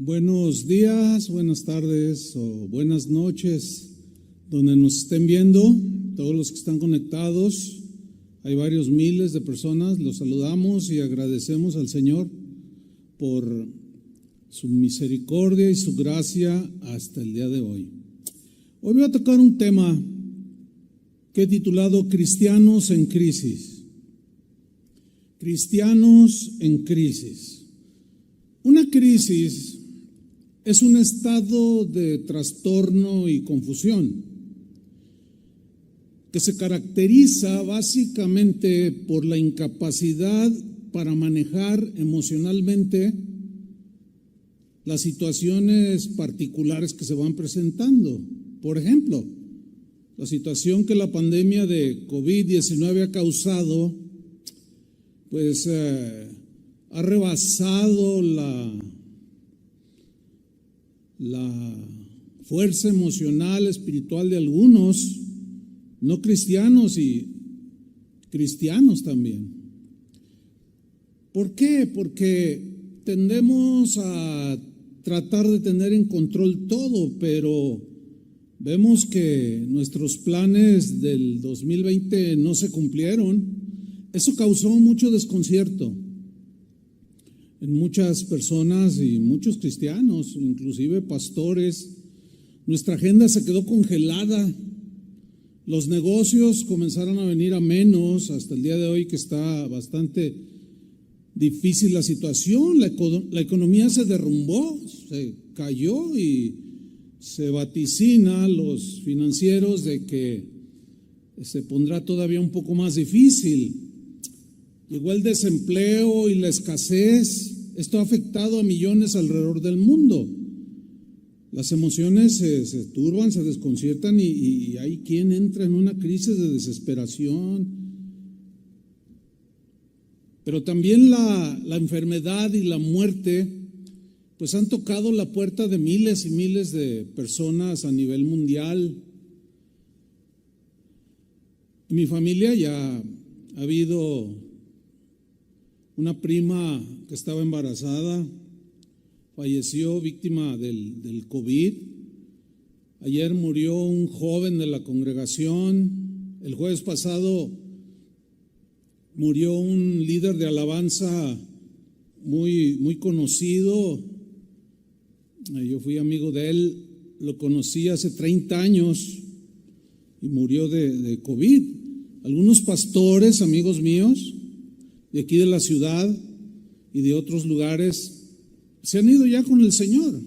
Buenos días, buenas tardes o buenas noches, donde nos estén viendo, todos los que están conectados. Hay varios miles de personas, los saludamos y agradecemos al Señor por su misericordia y su gracia hasta el día de hoy. Hoy voy a tocar un tema que he titulado Cristianos en crisis. Cristianos en crisis. Una crisis es un estado de trastorno y confusión que se caracteriza básicamente por la incapacidad para manejar emocionalmente las situaciones particulares que se van presentando. Por ejemplo, la situación que la pandemia de COVID-19 ha causado, pues ha rebasado la fuerza emocional, espiritual de algunos no cristianos y cristianos también. ¿Por qué? Porque tendemos a tratar de tener en control todo, pero vemos que nuestros planes del 2020 no se cumplieron. Eso causó mucho desconcierto en muchas personas y muchos cristianos, inclusive pastores. Nuestra agenda se quedó congelada. Los negocios comenzaron a venir a menos hasta el día de hoy, que está bastante difícil la situación. La economía se derrumbó, se cayó y se vaticina los financieros de que se pondrá todavía un poco más difícil. Llegó el desempleo y la escasez. Esto ha afectado a millones alrededor del mundo. Las emociones se turban, se desconciertan y hay quien entra en una crisis de desesperación. Pero también la enfermedad y la muerte pues han tocado la puerta de miles y miles de personas a nivel mundial. En mi familia ya ha habido una prima que estaba embarazada, falleció víctima del COVID. Ayer murió un joven de la congregación. El jueves pasado murió un líder de alabanza muy conocido. Yo fui amigo de él, lo conocí hace 30 años y murió de COVID. Algunos pastores, amigos míos, de aquí de la ciudad y de otros lugares, se han ido ya con el Señor.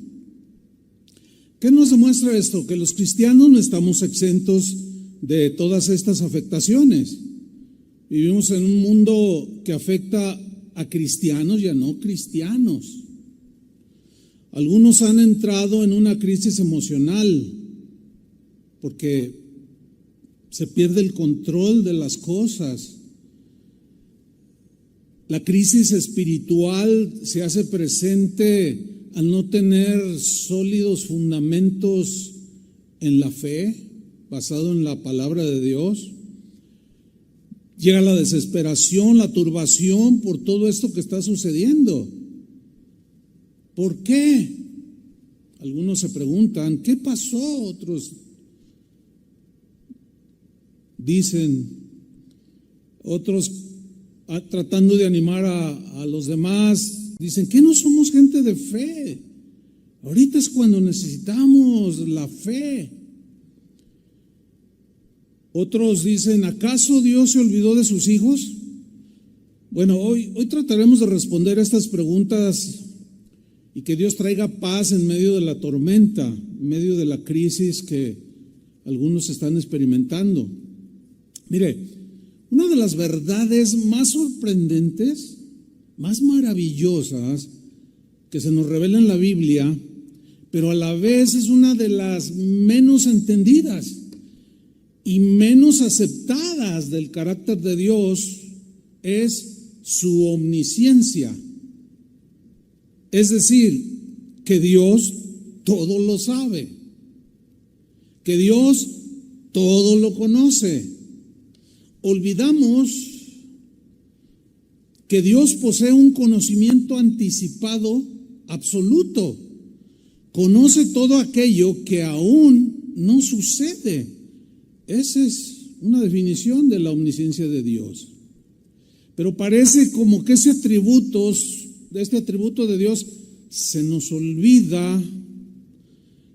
¿Qué nos demuestra esto? Que los cristianos no estamos exentos de todas estas afectaciones. Vivimos en un mundo que afecta a cristianos y a no cristianos. Algunos han entrado en una crisis emocional porque se pierde el control de las cosas. La crisis espiritual se hace presente al no tener sólidos fundamentos en la fe, basado en la palabra de Dios. Llega la desesperación, la turbación por todo esto que está sucediendo. ¿Por qué? Algunos se preguntan, ¿qué pasó? Otros dicen, otros tratando de animar a los demás, dicen que no somos gente de fe. Ahorita es cuando necesitamos la fe. Otros dicen, ¿acaso Dios se olvidó de sus hijos? Bueno, hoy trataremos de responder a estas preguntas y que Dios traiga paz en medio de la tormenta, en medio de la crisis que algunos están experimentando. Mire, una de las verdades más sorprendentes, más maravillosas que se nos revela en la Biblia, pero a la vez es una de las menos entendidas y menos aceptadas del carácter de Dios, es su omnisciencia. Es decir, que Dios todo lo sabe, que Dios todo lo conoce. Olvidamos que Dios posee un conocimiento anticipado absoluto conoce todo aquello que aún no sucede. Esa es una definición de la omnisciencia de Dios. Pero parece como que este atributo de Dios se nos olvida,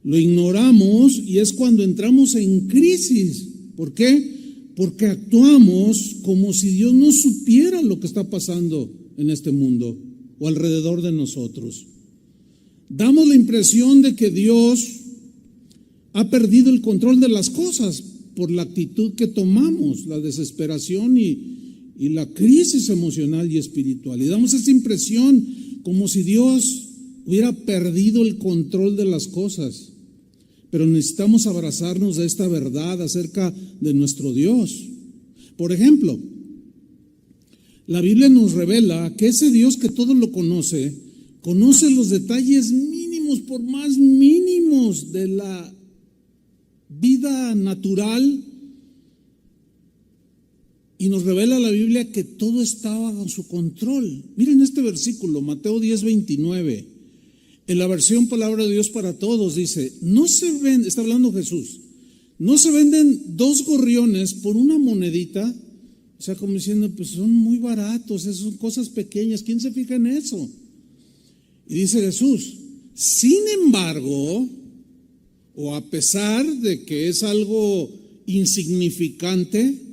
lo ignoramos y es cuando entramos en crisis. ¿Por qué? Porque actuamos como si Dios no supiera lo que está pasando en este mundo o alrededor de nosotros. Damos la impresión de que Dios ha perdido el control de las cosas por la actitud que tomamos, la desesperación y la crisis emocional y espiritual. Y damos esa impresión como si Dios hubiera perdido el control de las cosas. Pero necesitamos abrazarnos de esta verdad acerca de nuestro Dios. Por ejemplo, la Biblia nos revela que ese Dios que todo lo conoce los detalles mínimos, por más mínimos de la vida natural, y nos revela la Biblia que todo estaba bajo su control. Miren este versículo, Mateo 10:29, en la versión Palabra de Dios para Todos, dice: no se vende, está hablando Jesús, no se venden 2 gorriones por una monedita. O sea, como diciendo, pues son muy baratos, esas son cosas pequeñas, ¿quién se fija en eso? Y dice Jesús: sin embargo, o a pesar de que es algo insignificante,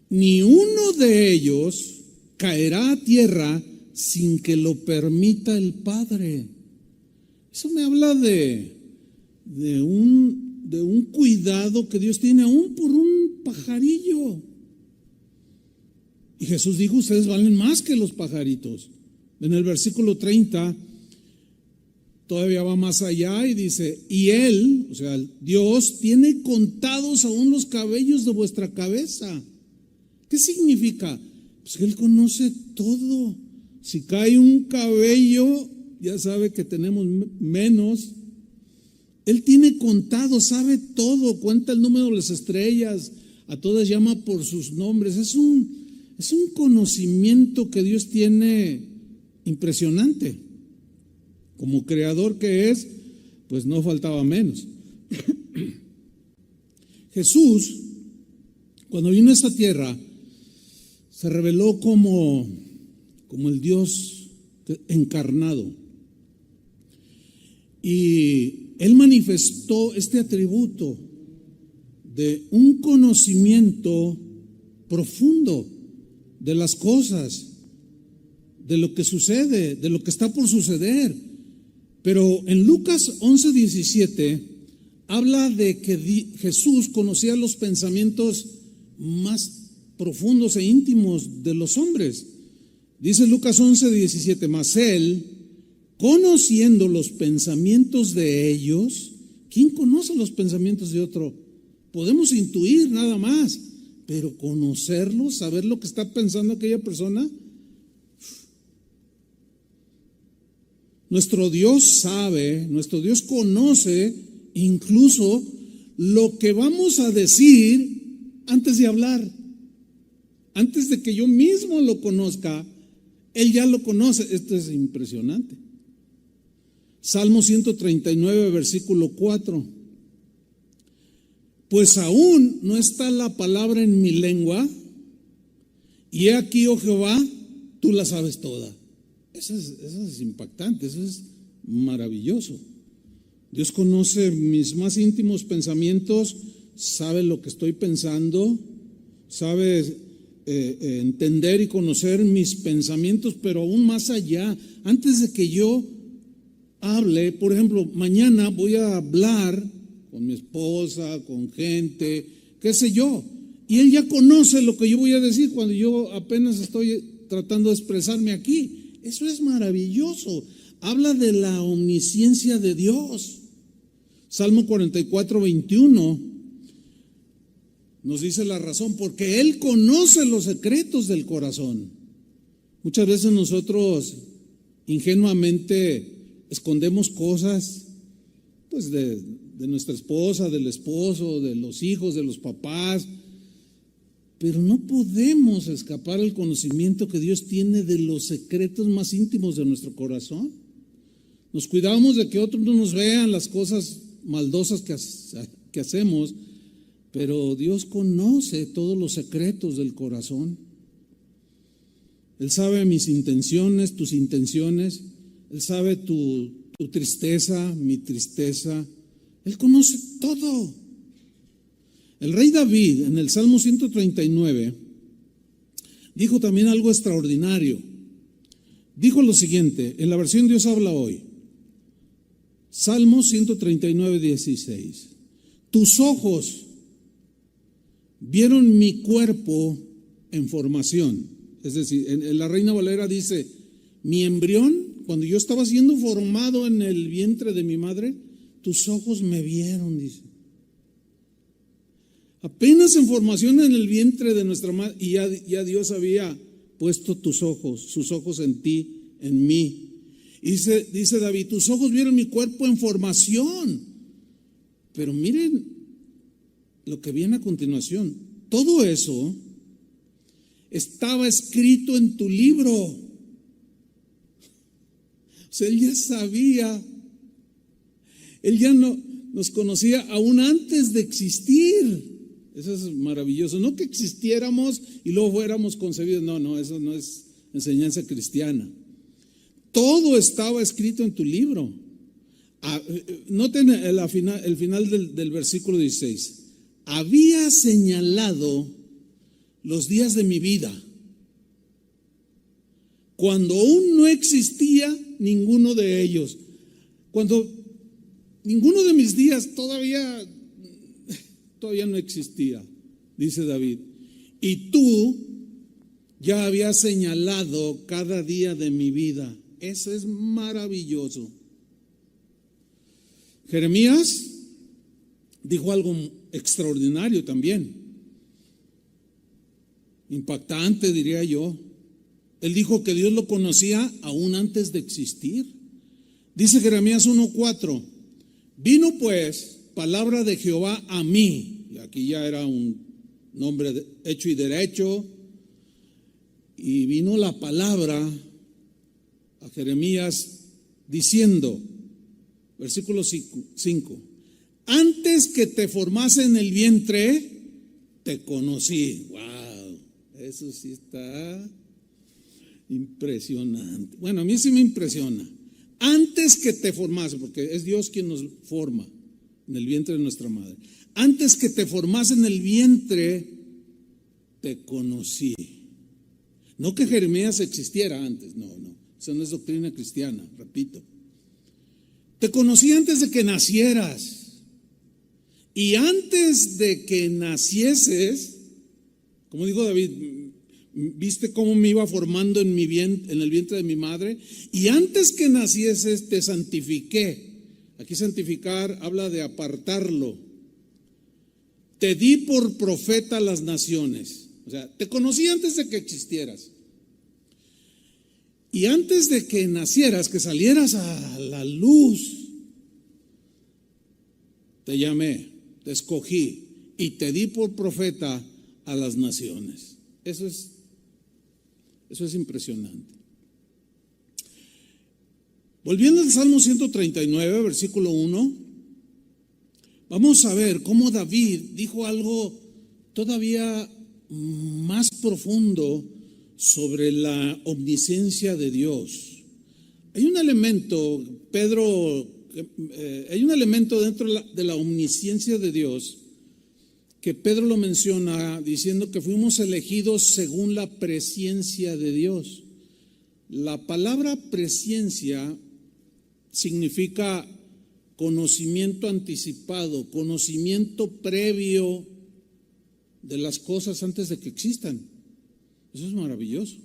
ni uno de ellos caerá a tierra sin que lo permita el Padre. Eso me habla de un cuidado que Dios tiene aún por un pajarillo. Y Jesús dijo: ustedes valen más que los pajaritos. En el versículo 30 todavía va más allá y dice: y Él, o sea, Dios, tiene contados aún los cabellos de vuestra cabeza. ¿Qué significa? Pues que Él conoce todo. Si cae un cabello, ya sabe que tenemos menos. Él tiene contado, sabe todo, cuenta el número de las estrellas, a todas llama por sus nombres. Es un conocimiento que Dios tiene impresionante. Como creador que es, pues no faltaba menos. Jesús, cuando vino a esta tierra, se reveló como el Dios encarnado. Y Él manifestó este atributo de un conocimiento profundo de las cosas, de lo que sucede, de lo que está por suceder. Pero en Lucas 11:17 habla de que Jesús conocía los pensamientos más profundos e íntimos de los hombres. Dice Lucas 11:17, mas Él, conociendo los pensamientos de ellos. ¿Quién conoce los pensamientos de otro? Podemos intuir nada más, pero conocerlos, saber lo que está pensando aquella persona. Nuestro Dios sabe, nuestro Dios conoce incluso lo que vamos a decir antes de hablar. Antes de que yo mismo lo conozca, Él ya lo conoce. Esto es impresionante. Salmo 139, versículo 4. Pues aún no está la palabra en mi lengua, y he aquí, oh Jehová, tú la sabes toda. Eso es impactante, eso es maravilloso. Dios conoce mis más íntimos pensamientos, sabe lo que estoy pensando, sabe entender y conocer mis pensamientos, pero aún más allá. Antes de que yo hable, por ejemplo, mañana voy a hablar con mi esposa, con gente, qué sé yo, y Él ya conoce lo que yo voy a decir cuando yo apenas estoy tratando de expresarme aquí. Eso es maravilloso. Habla de la omnisciencia de Dios. Salmo 44, 21 nos dice la razón, porque Él conoce los secretos del corazón. Muchas veces nosotros ingenuamente escondemos cosas, pues de nuestra esposa, del esposo, de los hijos, de los papás, pero no podemos escapar al conocimiento que Dios tiene de los secretos más íntimos de nuestro corazón. Nos cuidamos de que otros no nos vean las cosas maldosas que hacemos, pero Dios conoce todos los secretos del corazón. Él sabe mis intenciones, tus intenciones. Él sabe tu tristeza, mi tristeza. Él conoce todo. El rey David, en el Salmo 139, dijo también algo extraordinario. Dijo lo siguiente, en la versión Dios habla hoy. Salmo 139, 16. Tus ojos vieron mi cuerpo en formación. Es decir, en la Reina Valera dice, mi embrión, cuando yo estaba siendo formado en el vientre de mi madre, tus ojos me vieron, dice. Apenas en formación en el vientre de nuestra madre, y ya Dios había puesto sus ojos en ti, en mí. Y dice David, tus ojos vieron mi cuerpo en formación. Pero miren lo que viene a continuación. Todo eso estaba escrito en tu libro. O sea, Él ya sabía. Él ya nos conocía aún antes de existir. Eso es maravilloso. No que existiéramos y luego fuéramos concebidos. No, eso no es enseñanza cristiana. Todo estaba escrito en tu libro. Noten el final del versículo 16. Había señalado los días de mi vida, cuando aún no existía ninguno de ellos. Cuando ninguno de mis días todavía no existía, dice David. Y tú ya habías señalado cada día de mi vida. Eso es maravilloso. Jeremías dijo algo extraordinario también, impactante diría yo. Él dijo que Dios lo conocía aún antes de existir. Dice Jeremías 1:4, vino pues palabra de Jehová a mí, y aquí ya era un nombre hecho y derecho, y vino la palabra a Jeremías diciendo, versículo 5, antes que te formase en el vientre, te conocí. Wow, eso sí está impresionante. Bueno, a mí sí me impresiona. Antes que te formase, porque es Dios quien nos forma en el vientre de nuestra madre. Antes que te formase en el vientre, te conocí. No que Jeremías existiera antes, no. Eso no es doctrina cristiana, repito. Te conocí antes de que nacieras. Y antes de que nacieses, como dijo David, viste cómo me iba formando en el vientre de mi madre. Y antes que nacieses te santifiqué. Aquí santificar habla de apartarlo. Te di por profeta a las naciones. O sea, te conocí antes de que existieras. Y antes de que nacieras, que salieras a la luz, te llamé, te escogí y te di por profeta a las naciones. Eso es impresionante. Volviendo al Salmo 139, versículo 1, vamos a ver cómo David dijo algo todavía más profundo sobre la omnisciencia de Dios. Hay un elemento, hay un elemento dentro de la omnisciencia de Dios que Pedro lo menciona diciendo que fuimos elegidos según la presciencia de Dios. La palabra presciencia significa conocimiento anticipado, conocimiento previo de las cosas antes de que existan. Eso es maravilloso.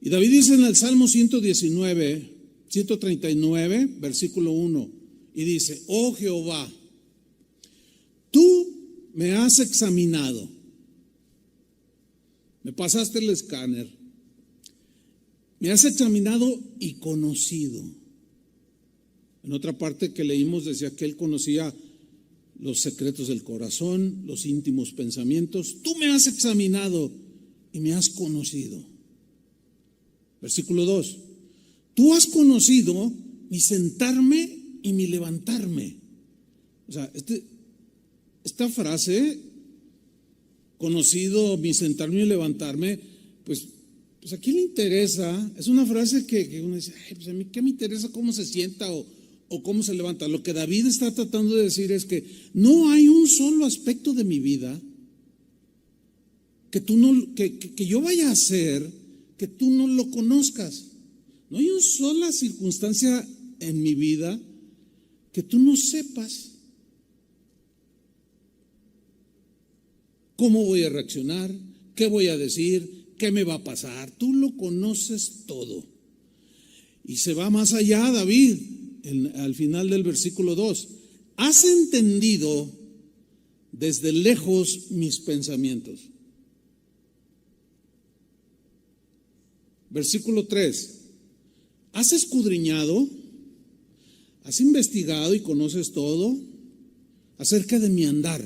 Y David dice en el Salmo 139, versículo 1, y dice, oh Jehová, tú me has examinado, me pasaste el escáner, me has examinado y conocido. En otra parte que leímos decía que él conocía los secretos del corazón, los íntimos pensamientos. Tú me has examinado y me has conocido. Versículo 2. Tú has conocido mi sentarme y mi levantarme. O sea, esta frase, conocido, mi sentarme y levantarme, pues ¿a quién le interesa? Es una frase que uno dice, ay, pues a mí qué me interesa cómo se sienta o cómo se levanta. Lo que David está tratando de decir es que no hay un solo aspecto de mi vida que yo vaya a hacer que tú no lo conozcas. No hay una sola circunstancia en mi vida que tú no sepas cómo voy a reaccionar, qué voy a decir, qué me va a pasar. Tú lo conoces todo. Y se va más allá David, al final del versículo 2. Has entendido desde lejos mis pensamientos. Versículo 3. Has escudriñado, has investigado y conoces todo acerca de mi andar.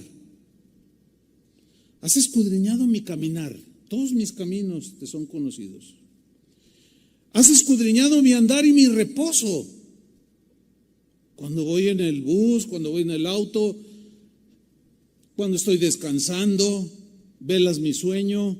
Has escudriñado mi caminar. Todos mis caminos te son conocidos. Has escudriñado mi andar y mi reposo. Cuando voy en el bus, cuando voy en el auto, cuando estoy descansando, velas mi sueño.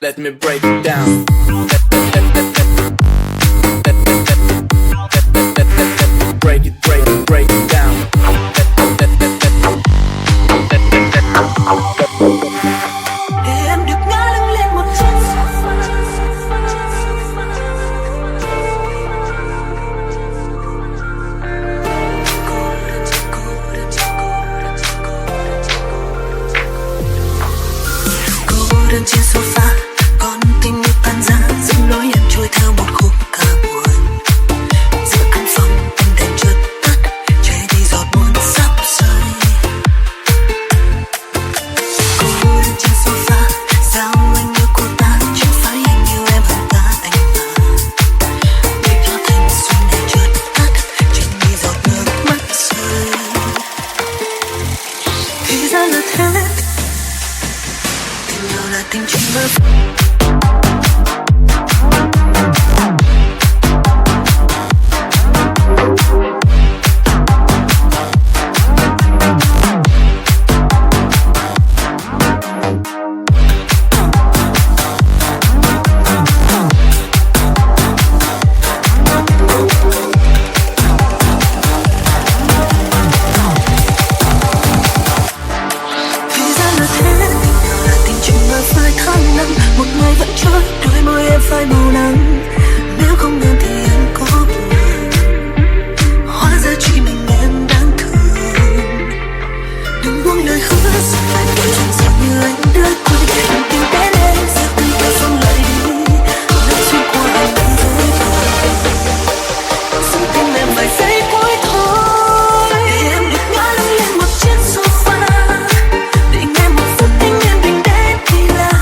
Let me break it down. Break it down. Để em được ngã lưng lên một chiếc sofa. Cô đơn trên sofa, con tim như tan rã, dòng lối em trôi theo một khúc ca buồn. Giữa căn phòng ánh đèn chợt tắt, che đi giọt buồn sắp rơi. Cô đơn trên sofa, sao anh như cô ta, chứ phải anh như em hơn cả anh mà. Để cho thanh xuân này chợt tắt, trên đi giọt nước mắt rơi. Thì ra là thế, tình yêu là tình chỉ mơ. Một ngày vẫn trôi, đôi môi em phai màu nắng. Nếu không em thì em có buồn. Hóa ra chỉ mình em đáng thương. Đừng buông lời hứa, rồi phải đôi chân giọt như anh đưa quên. Đừng tìm đến em, giờ từng cơn sóng lại đi. Nắng xuyên qua em đang dối bời. Xin tim em vài giây cuối thôi. Để em được ngã lưng lên một chiếc sofa. Để nghe một phút anh em bình đến thì là.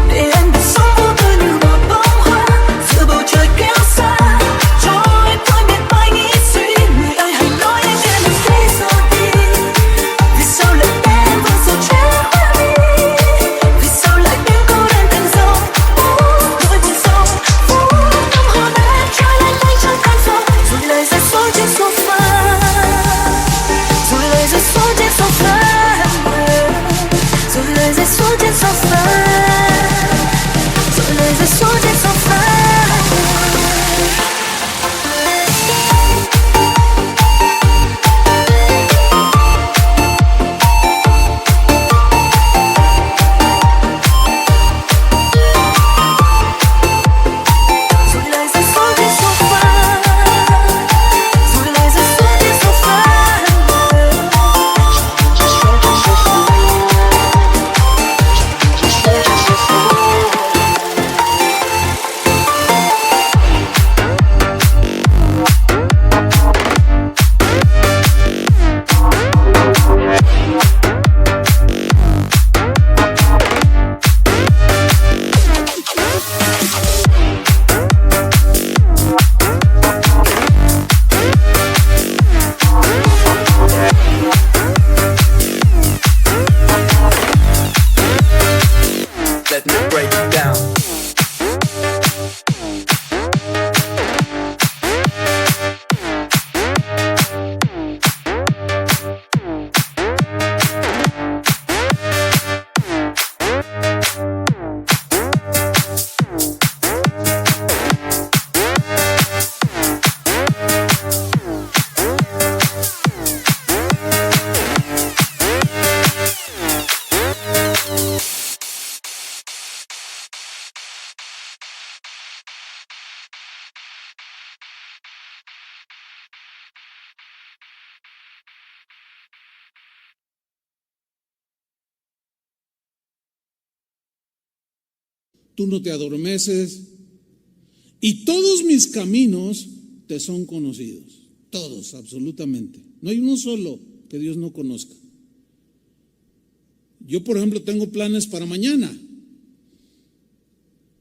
Để anh được sống vô tư như một bóng 说见所分，做泪在说见所分。Let me break it down. Tú no te adormeces, y todos mis caminos te son conocidos. Todos, absolutamente. No hay uno solo que Dios no conozca. Yo, por ejemplo, tengo planes para mañana.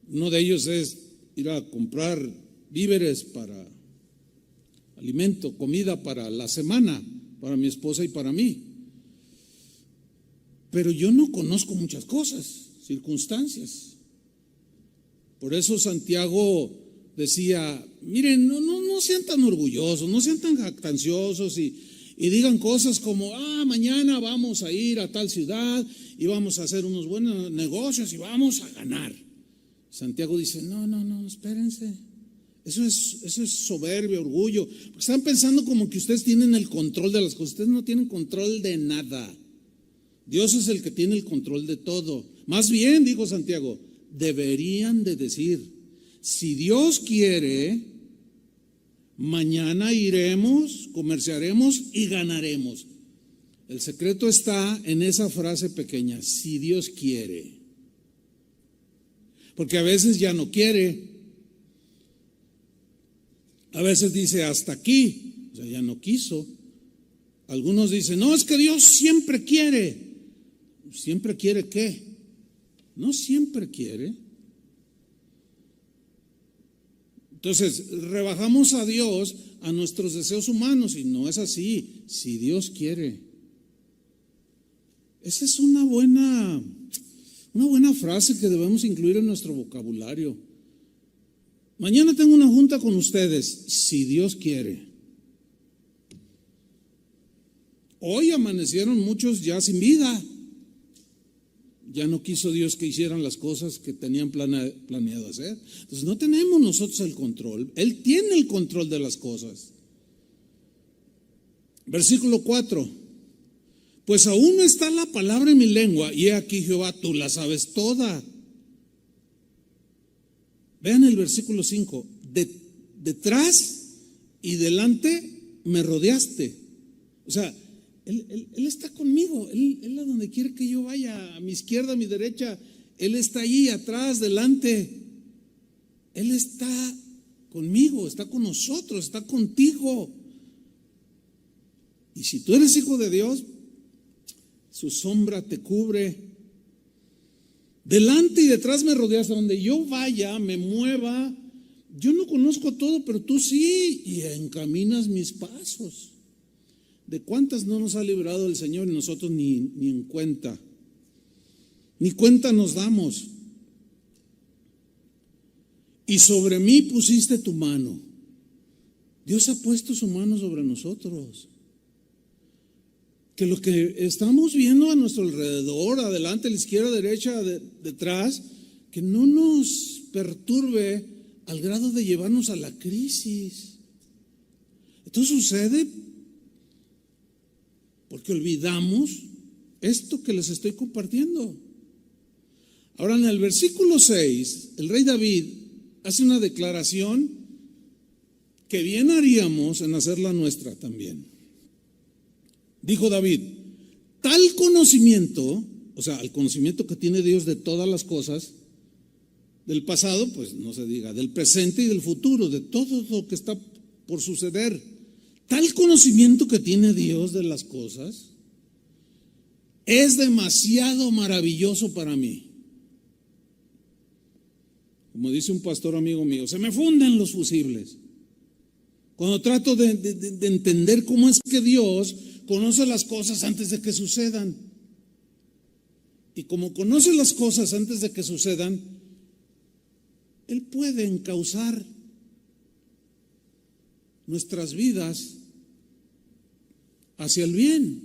Uno de ellos es ir a comprar víveres para alimento, comida para la semana, para mi esposa y para mí. Pero yo no conozco muchas cosas, circunstancias. Por eso Santiago decía, miren, no sean tan orgullosos, no sean tan jactanciosos y digan cosas como, mañana vamos a ir a tal ciudad y vamos a hacer unos buenos negocios y vamos a ganar. Santiago dice, no, espérense. Eso es soberbia, orgullo. Porque están pensando como que ustedes tienen el control de las cosas. Ustedes no tienen control de nada. Dios es el que tiene el control de todo. Más bien, dijo Santiago, deberían de decir, si Dios quiere, mañana iremos, comerciaremos y ganaremos. El secreto está en esa frase pequeña, si Dios quiere. Porque a veces ya no quiere. A veces dice hasta aquí, o sea, ya no quiso. Algunos dicen, no, es que Dios siempre quiere. ¿Siempre quiere qué? No siempre quiere. Entonces, rebajamos a Dios a nuestros deseos humanos y no es así. Si Dios quiere. Esa es una buena frase que debemos incluir en nuestro vocabulario. Mañana tengo una junta con ustedes, si Dios quiere. Hoy amanecieron muchos ya sin vida. Ya no quiso Dios que hicieran las cosas que tenían planeado hacer. Entonces no tenemos nosotros el control. Él tiene el control de las cosas. Versículo 4. Pues aún no está la palabra en mi lengua, y he aquí, Jehová, tú la sabes toda. Vean el versículo 5. Detrás y delante me rodeaste. O sea, Él está conmigo, él a donde quiere que yo vaya, a mi izquierda, a mi derecha, Él está allí, atrás, delante. Él está conmigo, está con nosotros, está contigo. Y si tú eres hijo de Dios, su sombra te cubre. Delante y detrás me rodeas, a donde yo vaya, me mueva. Yo no conozco todo, pero tú sí, y encaminas mis pasos. ¿De cuántas no nos ha librado el Señor y nosotros ni en cuenta? Ni cuenta nos damos. Y sobre mí pusiste tu mano. Dios ha puesto su mano sobre nosotros. que lo que estamos viendo a nuestro alrededor, adelante, a la izquierda, derecha, detrás, que no nos perturbe al grado de llevarnos a la crisis. Esto sucede porque olvidamos esto que les estoy compartiendo. Ahora, en el versículo 6, el rey David hace una declaración que bien haríamos en hacerla nuestra también. Dijo David: tal conocimiento, o sea, el conocimiento que tiene Dios de todas las cosas, del pasado, pues no se diga, del presente y del futuro, de todo lo que está por suceder, tal conocimiento que tiene Dios de las cosas es demasiado maravilloso para mí. Como dice un pastor amigo mío, se me funden los fusibles cuando trato de entender cómo es que Dios conoce las cosas antes de que sucedan. Y como conoce las cosas antes de que sucedan, Él puede encauzar nuestras vidas hacia el bien.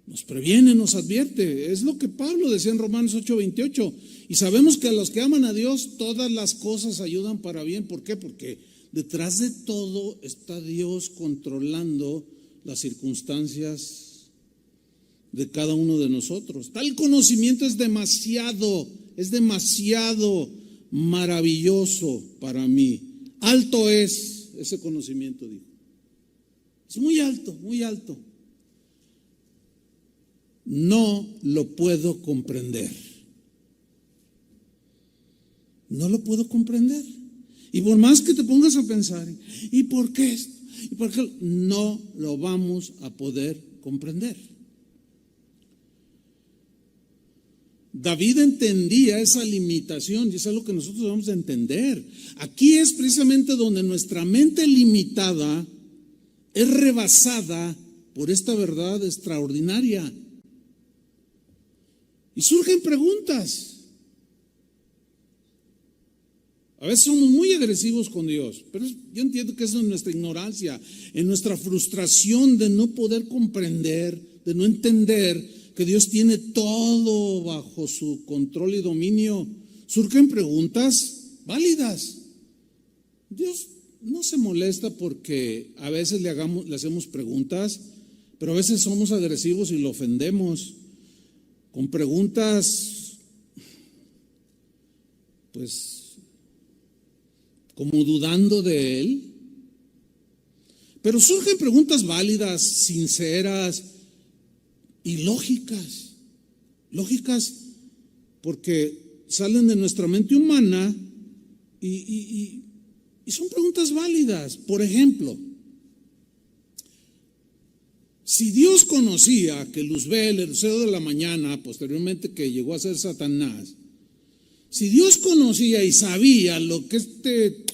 Nos previene, nos advierte. Es lo que Pablo decía en Romanos 8:28. Y sabemos que a los que aman a Dios, todas las cosas ayudan para bien. ¿Por qué? Porque detrás de todo está Dios controlando las circunstancias de cada uno de nosotros. Tal conocimiento es demasiado maravilloso para mí. Alto es ese conocimiento, dijo. Es muy alto, muy alto. No lo puedo comprender. No lo puedo comprender. Y por más que te pongas a pensar, ¿y por qué esto? ¿Y por qué? No lo vamos a poder comprender. David entendía esa limitación y es algo que nosotros vamos a entender. Aquí es precisamente donde nuestra mente limitada es rebasada por esta verdad extraordinaria. Y surgen preguntas. A veces somos muy agresivos con Dios, pero yo entiendo que eso es nuestra ignorancia, en nuestra frustración de no poder comprender, de no entender que Dios tiene todo bajo su control y dominio. Surgen preguntas válidas. Dios no se molesta porque a veces le hacemos preguntas, pero a veces somos agresivos y lo ofendemos con preguntas, pues, como dudando de Él. Pero surgen preguntas válidas, sinceras y lógicas. Lógicas porque salen de nuestra mente humana y son preguntas válidas. Por ejemplo, si Dios conocía que Luzbel, el lucero de la mañana, posteriormente que llegó a ser Satanás, si Dios conocía y sabía lo que este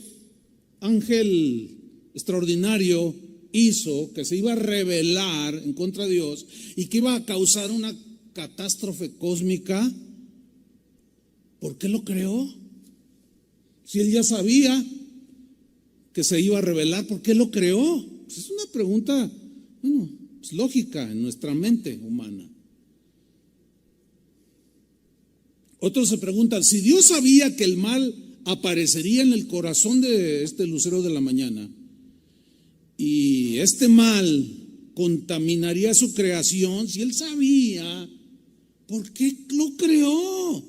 ángel extraordinario hizo, que se iba a rebelar en contra de Dios y que iba a causar una catástrofe cósmica, ¿por qué lo creó? Si Él ya sabía que se iba a rebelar, ¿por qué lo creó? Pues es una pregunta, es lógica en nuestra mente humana. Otros se preguntan, si Dios sabía que el mal aparecería en el corazón de este lucero de la mañana y este mal contaminaría su creación, si Él sabía, ¿por qué lo creó?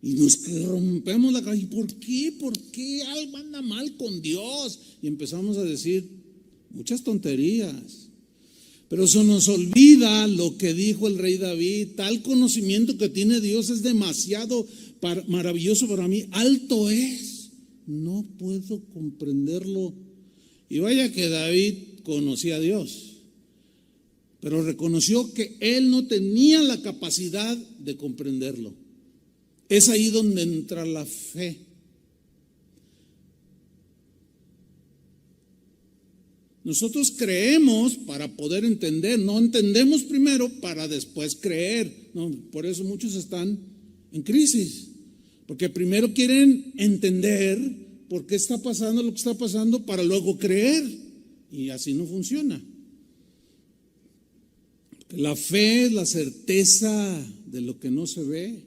Y nos rompemos la cabeza, ¿por qué? ¿Por qué algo anda mal con Dios? Y empezamos a decir muchas tonterías. Pero se nos olvida lo que dijo el rey David: tal conocimiento que tiene Dios es demasiado maravilloso para mí, alto es, no puedo comprenderlo. Y vaya que David conocía a Dios, pero reconoció que él no tenía la capacidad de comprenderlo. Es ahí donde entra la fe. Nosotros creemos para poder entender, no entendemos primero para después creer. No, por eso muchos están en crisis, porque primero quieren entender por qué está pasando lo que está pasando para luego creer, y así no funciona. La fe es la certeza de lo que no se ve.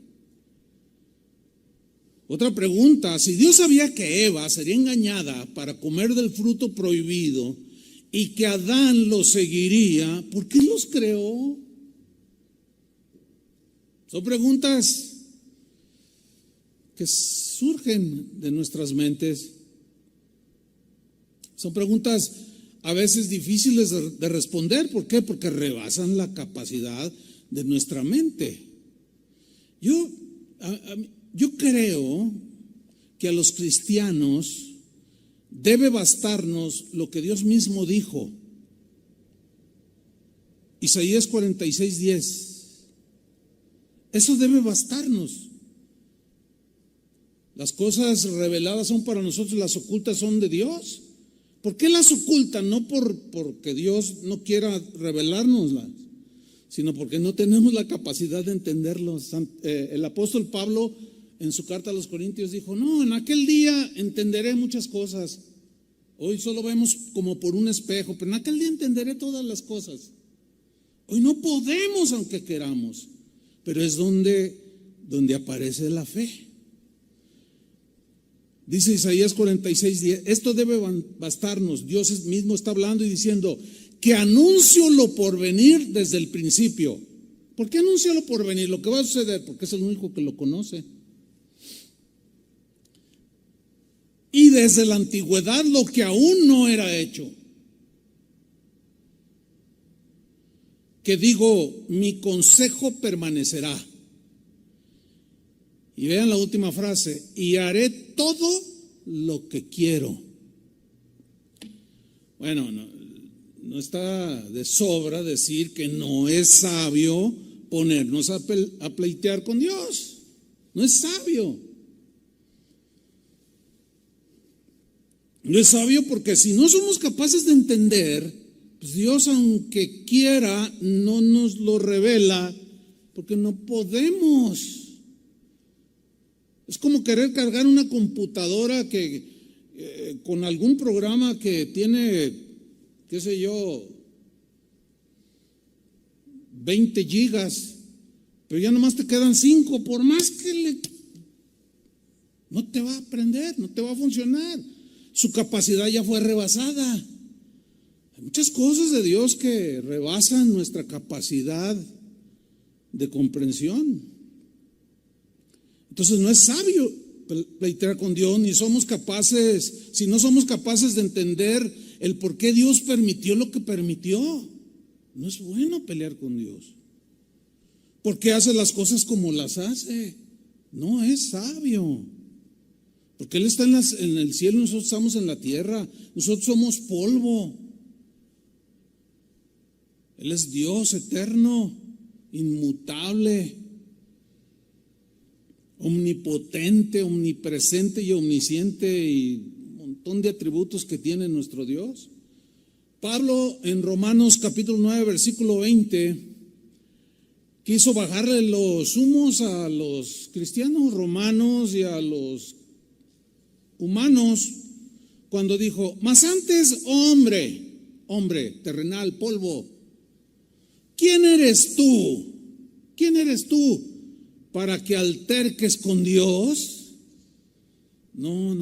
Otra pregunta: si Dios sabía que Eva sería engañada para comer del fruto prohibido y que Adán lo seguiría, ¿por qué los creó? Son preguntas que surgen de nuestras mentes. Son preguntas a veces difíciles de responder. ¿Por qué? Porque rebasan la capacidad de nuestra mente. Yo creo que a los cristianos debe bastarnos lo que Dios mismo dijo. Isaías 46:10. Eso debe bastarnos. Las cosas reveladas son para nosotros, las ocultas son de Dios. ¿Por qué las ocultan? No porque Dios no quiera revelárnoslas, sino porque no tenemos la capacidad de entenderlos. El apóstol Pablo en su carta a los Corintios dijo: no, en aquel día entenderé muchas cosas. Hoy solo vemos como por un espejo, pero en aquel día entenderé todas las cosas. Hoy no podemos aunque queramos, pero es donde aparece la fe. Dice Isaías 46:10, esto debe bastarnos. Dios mismo está hablando y diciendo que anuncio lo por venir desde el principio. ¿Por qué anuncio lo por venir? Lo que va a suceder, porque es el único que lo conoce. Y desde la antigüedad lo que aún no era hecho. Que digo, mi consejo permanecerá. Y vean la última frase: y haré todo lo que quiero. Bueno, no está de sobra decir que no es sabio ponernos a pleitear con Dios. No es sabio. No es sabio porque si no somos capaces de entender, pues Dios, aunque quiera, no nos lo revela porque no podemos. Es como querer cargar una computadora que con algún programa que tiene, qué sé yo, 20 gigas, pero ya nomás te quedan 5, por más que no te va a aprender, no te va a funcionar. Su capacidad ya fue rebasada. Hay muchas cosas de Dios que rebasan nuestra capacidad de comprensión. Entonces no es sabio pleitear con Dios, ni somos capaces, si no somos capaces de entender el por qué Dios permitió lo que permitió. No es bueno pelear con Dios. ¿Por qué hace las cosas como las hace? No es sabio. Porque Él está en el cielo y nosotros estamos en la tierra. Nosotros somos polvo. Él es Dios eterno, inmutable, omnipotente, omnipresente y omnisciente, y un montón de atributos que tiene nuestro Dios. Pablo en Romanos capítulo 9 versículo 20 quiso bajarle los humos a los cristianos romanos y a los humanos cuando dijo: mas antes, hombre terrenal, polvo, ¿quién eres tú? ¿Quién eres tú para que alterques con Dios? No,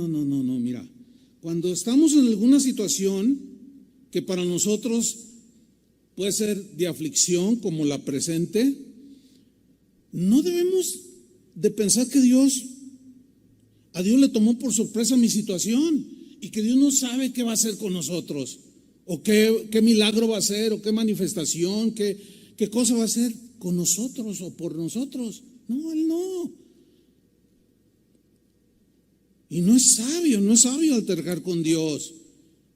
mira, cuando estamos en alguna situación que para nosotros puede ser de aflicción como la presente, no debemos de pensar que a Dios le tomó por sorpresa mi situación y que Dios no sabe qué va a hacer con nosotros, o qué milagro va a hacer, o qué manifestación, qué cosa va a hacer con nosotros o por nosotros. No, Él no. Y no es sabio altercar con Dios.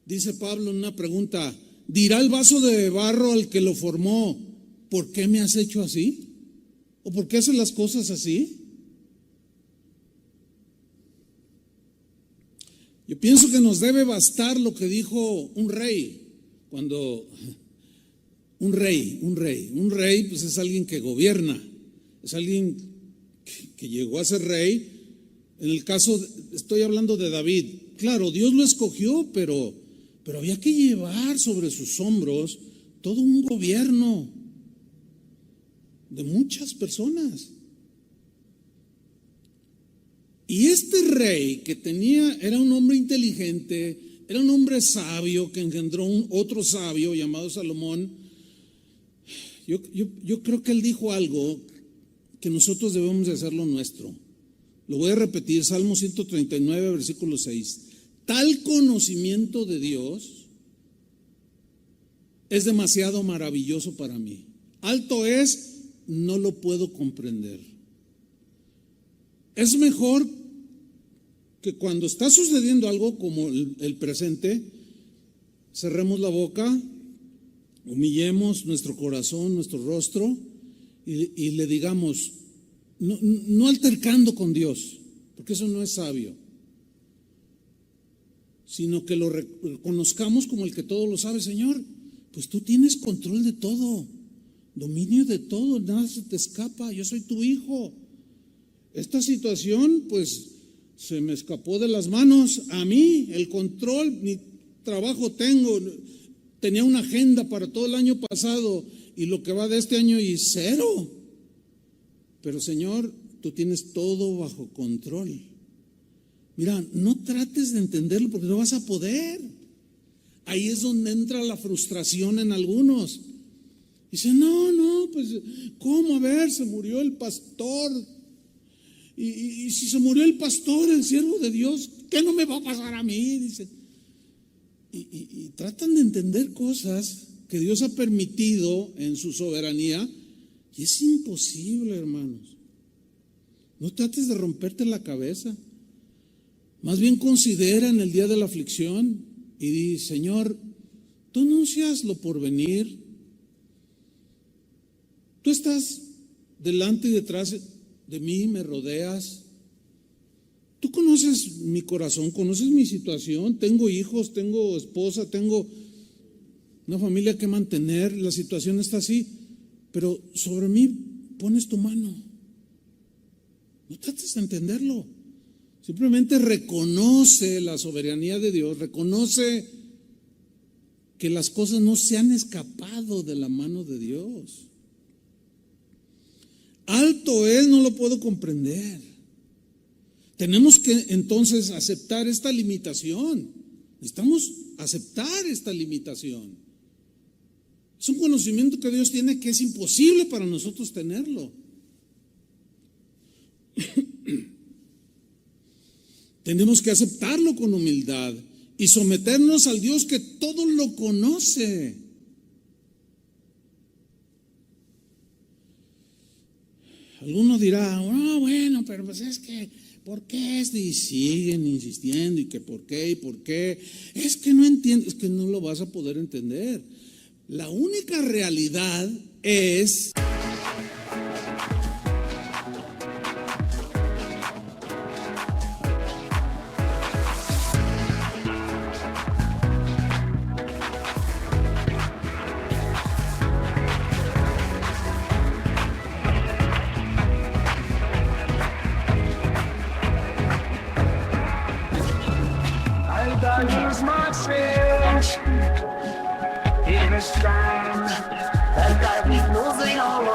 Dice Pablo en una pregunta: dirá el vaso de barro al que lo formó: ¿por qué me has hecho así? ¿O por qué haces las cosas así? Yo pienso que nos debe bastar lo que dijo un rey. Cuando un rey pues es alguien que gobierna, es alguien que llegó a ser rey. En el caso, estoy hablando de David. Claro, Dios lo escogió, pero había que llevar sobre sus hombros todo un gobierno. de muchas personas. Y este rey que era un hombre inteligente, era un hombre sabio que engendró otro sabio llamado Salomón. Yo creo que él dijo algo que nosotros debemos de hacerlo nuestro. Lo voy a repetir, Salmo 139, versículo 6. Tal conocimiento de Dios es demasiado maravilloso para mí. Alto es, no lo puedo comprender. Es mejor que cuando está sucediendo algo como el presente, cerremos la boca, humillemos nuestro corazón, nuestro rostro y le digamos, no altercando con Dios, porque eso no es sabio, sino que lo reconozcamos como el que todo lo sabe. Señor, pues tú tienes control de todo, dominio de todo, nada se te escapa, yo soy tu hijo. Esta situación pues se me escapó de las manos a mí, el control, mi trabajo tenía una agenda para todo el año pasado y lo que va de este año y cero. Pero Señor, tú tienes todo bajo control. Mira, no trates de entenderlo porque no vas a poder. Ahí es donde entra la frustración en algunos. Dicen, no, pues, ¿cómo? A ver, se murió el pastor. Y si se murió el pastor, el siervo de Dios, ¿qué no me va a pasar a mí? Dicen. Y tratan de entender cosas que Dios ha permitido en su soberanía. Y es imposible, hermanos. No trates de romperte la cabeza. Más bien considera en el día de la aflicción y di, Señor, tú anuncias lo por venir. Tú estás delante y detrás de mí, me rodeas. Tú conoces mi corazón, conoces mi situación. Tengo hijos, tengo esposa, tengo una familia que mantener. La situación está así, pero sobre mí pones tu mano. No trates de entenderlo. Simplemente reconoce la soberanía de Dios, reconoce que las cosas no se han escapado de la mano de Dios. Alto es, no lo puedo comprender. Tenemos que entonces aceptar esta limitación. Necesitamos aceptar esta limitación. Es un conocimiento que Dios tiene que es imposible para nosotros tenerlo. Tenemos que aceptarlo con humildad y someternos al Dios que todo lo conoce. Alguno dirá, bueno, pero pues es que, ¿por qué? Y siguen insistiendo, y que por qué, y por qué. Es que no entiendes, es que no lo vas a poder entender. La única realidad es Use my fish in a storm, and I be losing all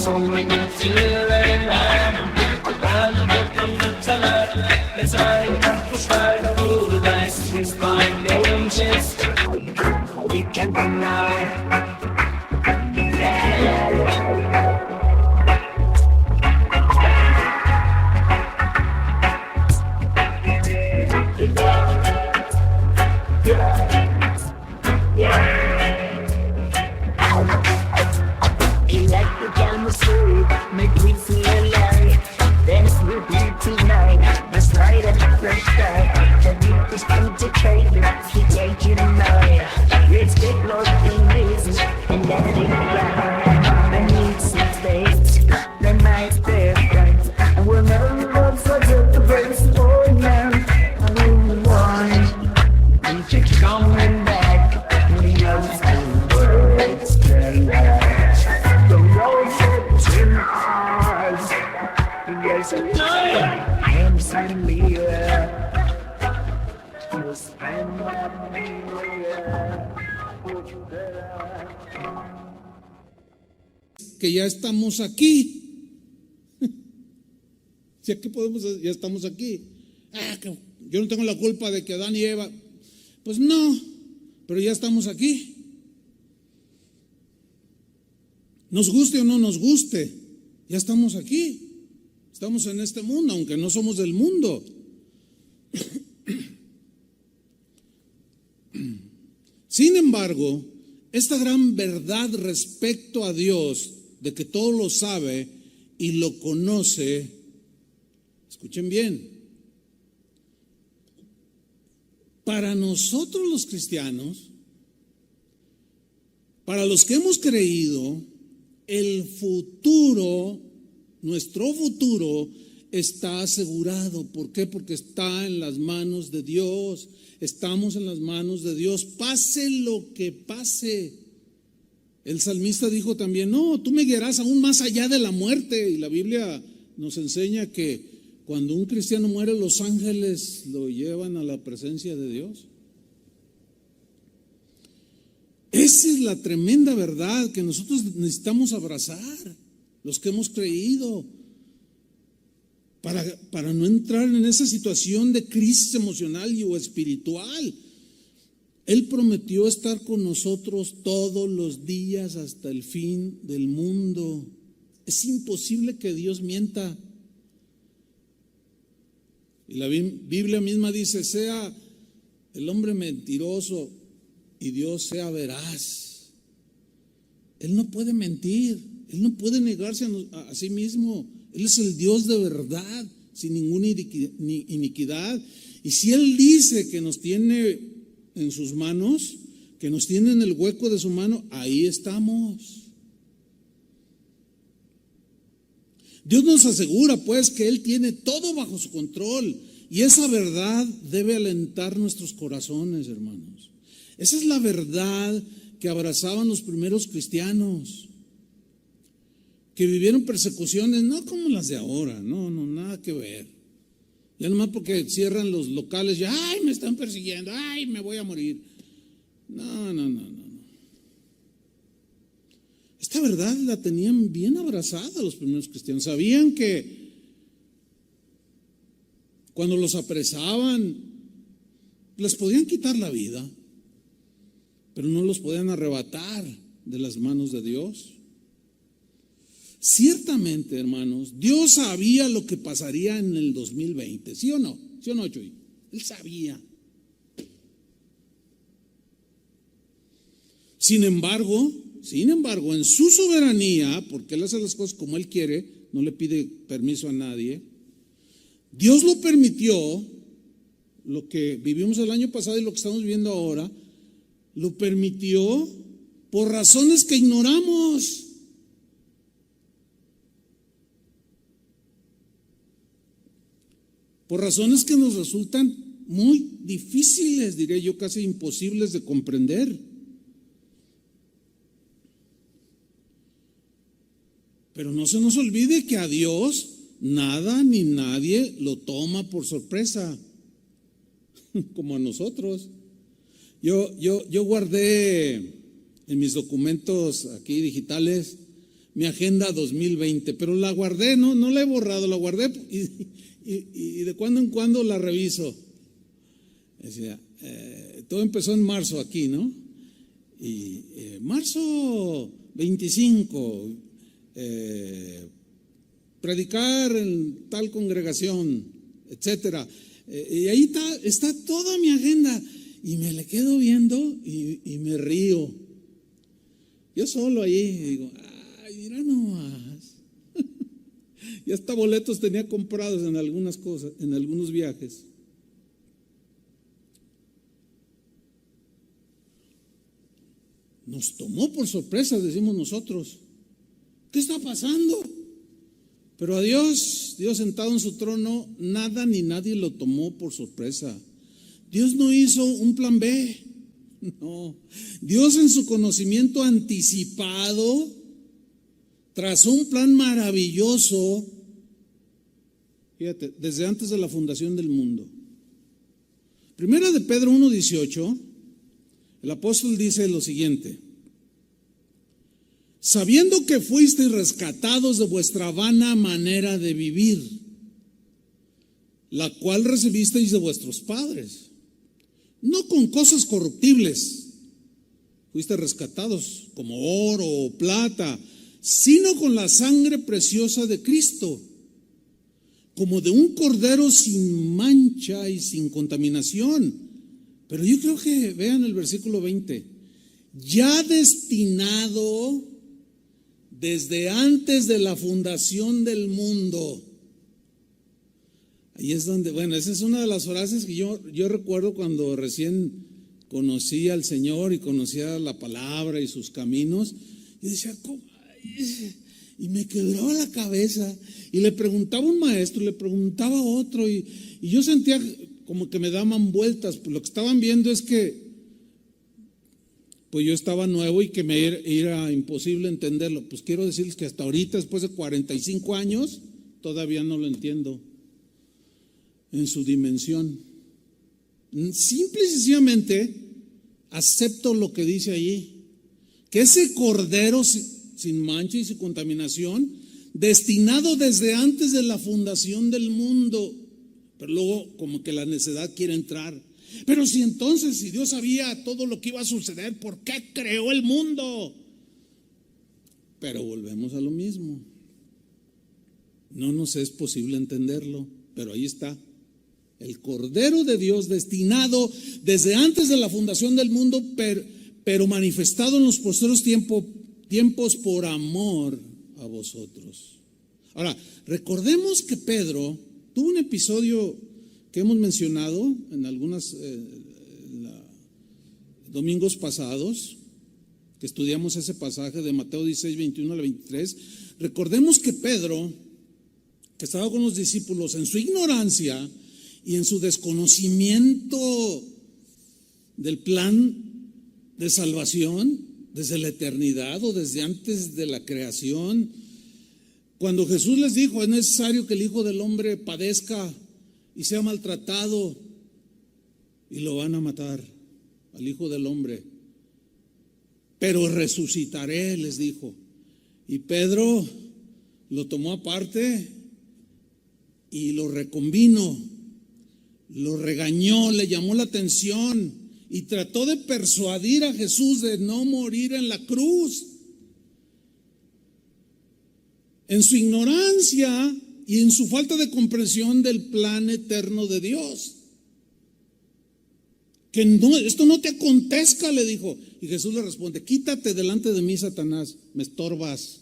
So when you feel it, let's ride up the side of all the dice. Please find the winches. We can't deny. Electric chemistry, make me feel alive. Dance with you tonight. Let's ride at the first time. The beat is concentrated. We take you tonight. Let's get lost in this and let it ride. I need some space. The night's different, and we'll never love such a first boy now. I don't want you to coming back. We love some words to last. The road's in ours. Yes, I am suddenly you'll spend my que ya estamos aquí. Ya que podemos, ya estamos aquí. Que yo no tengo la culpa de que Adán y Eva. Pues no, pero ya estamos aquí. Nos guste o no nos guste, ya estamos aquí. Estamos en este mundo, aunque no somos del mundo. Sin embargo, esta gran verdad respecto a Dios, de que todo lo sabe y lo conoce, escuchen bien, para nosotros los cristianos, para los que hemos creído, el futuro, nuestro futuro está asegurado. ¿Por qué? Porque está en las manos de Dios. Estamos en las manos de Dios, pase lo que pase. El salmista dijo también, no, tú me guiarás aún más allá de la muerte. Y la Biblia nos enseña que cuando un cristiano muere, los ángeles lo llevan a la presencia de Dios. Esa es la tremenda verdad que nosotros necesitamos abrazar, los que hemos creído, para no entrar en esa situación de crisis emocional o espiritual. Él prometió estar con nosotros todos los días hasta el fin del mundo. Es imposible que Dios mienta. Y la Biblia misma dice, sea el hombre mentiroso y Dios sea veraz. Él no puede mentir, Él no puede negarse a sí mismo. Él es el Dios de verdad, sin ninguna iniquidad. Y si Él dice que nos tiene en sus manos, que nos tiene en el hueco de su mano, ahí estamos. Dios nos asegura pues que Él tiene todo bajo su control, y esa verdad debe alentar nuestros corazones, hermanos. Esa es la verdad que abrazaban los primeros cristianos, que vivieron persecuciones no como las de ahora, no, nada que ver. Ya nomás porque cierran los locales, ya, ay, me están persiguiendo, ay, me voy a morir. No. Esta verdad la tenían bien abrazada los primeros cristianos. Sabían que cuando los apresaban, les podían quitar la vida, pero no los podían arrebatar de las manos de Dios. Ciertamente, hermanos, Dios sabía lo que pasaría en el 2020, ¿sí o no? ¿Sí o no, Chuy? Él sabía. Sin embargo, en su soberanía, porque Él hace las cosas como Él quiere, no le pide permiso a nadie, Dios lo permitió, lo que vivimos el año pasado y lo que estamos viviendo ahora, lo permitió por razones que ignoramos. Por razones que nos resultan muy difíciles, diré yo, casi imposibles de comprender. Pero no se nos olvide que a Dios nada ni nadie lo toma por sorpresa, como a nosotros. Yo guardé en mis documentos aquí digitales mi agenda 2020, pero la guardé, no la he borrado, la guardé y de cuando en cuando la reviso. Decía, todo empezó en marzo aquí, ¿no? Y marzo 25, predicar en tal congregación, etcétera. Y ahí está toda mi agenda y me le quedo viendo y me río. Yo solo ahí digo, ay, mira nomás. Y hasta boletos tenía comprados en algunas cosas, en algunos viajes. Nos tomó por sorpresa, decimos nosotros. ¿Qué está pasando? Pero a Dios sentado en su trono, nada ni nadie lo tomó por sorpresa. Dios no hizo un plan B. No. Dios en su conocimiento anticipado trazó un plan maravilloso, fíjate, desde antes de la fundación del mundo. Primera de Pedro 1:18, el apóstol dice lo siguiente: sabiendo que fuisteis rescatados de vuestra vana manera de vivir, la cual recibisteis de vuestros padres, no con cosas corruptibles, fuiste rescatados como oro o plata, sino con la sangre preciosa de Cristo, como de un cordero sin mancha y sin contaminación. Pero yo creo que vean el versículo 20, ya destinado desde antes de la fundación del mundo. Ahí es donde, bueno, esa es una de las frases que yo recuerdo cuando recién conocí al Señor y conocía la palabra y sus caminos. Y decía, ¿cómo? Y me quebraba la cabeza. Y le preguntaba a un maestro, le preguntaba a otro. Y yo sentía como que me daban vueltas. Lo que estaban viendo es que pues yo estaba nuevo y que me era imposible entenderlo. Pues quiero decirles que hasta ahorita, después de 45 años, todavía no lo entiendo en su dimensión. Simple y sencillamente acepto lo que dice allí, que ese cordero sin mancha y sin contaminación, destinado desde antes de la fundación del mundo, pero luego como que la necedad quiere entrar. Pero si entonces, si Dios sabía todo lo que iba a suceder, ¿por qué creó el mundo? Pero volvemos a lo mismo. No nos es posible entenderlo, pero ahí está. El Cordero de Dios destinado desde antes de la fundación del mundo, pero manifestado en los postreros tiempos por amor a vosotros. Ahora, recordemos que Pedro tuvo un episodio que hemos mencionado en algunos domingos pasados, que estudiamos ese pasaje de Mateo 16, 21 al 23. Recordemos que Pedro, que estaba con los discípulos, en su ignorancia y en su desconocimiento del plan de salvación desde la eternidad o desde antes de la creación, cuando Jesús les dijo, es necesario que el Hijo del Hombre padezca y sea maltratado y lo van a matar al Hijo del Hombre, pero resucitaré, les dijo. Y Pedro lo tomó aparte y lo reconvino, lo regañó, le llamó la atención y trató de persuadir a Jesús de no morir en la cruz. En su ignorancia y en su falta de comprensión del plan eterno de Dios. Que no, esto no te acontezca, le dijo. Y Jesús le responde, quítate delante de mí, Satanás, me estorbas.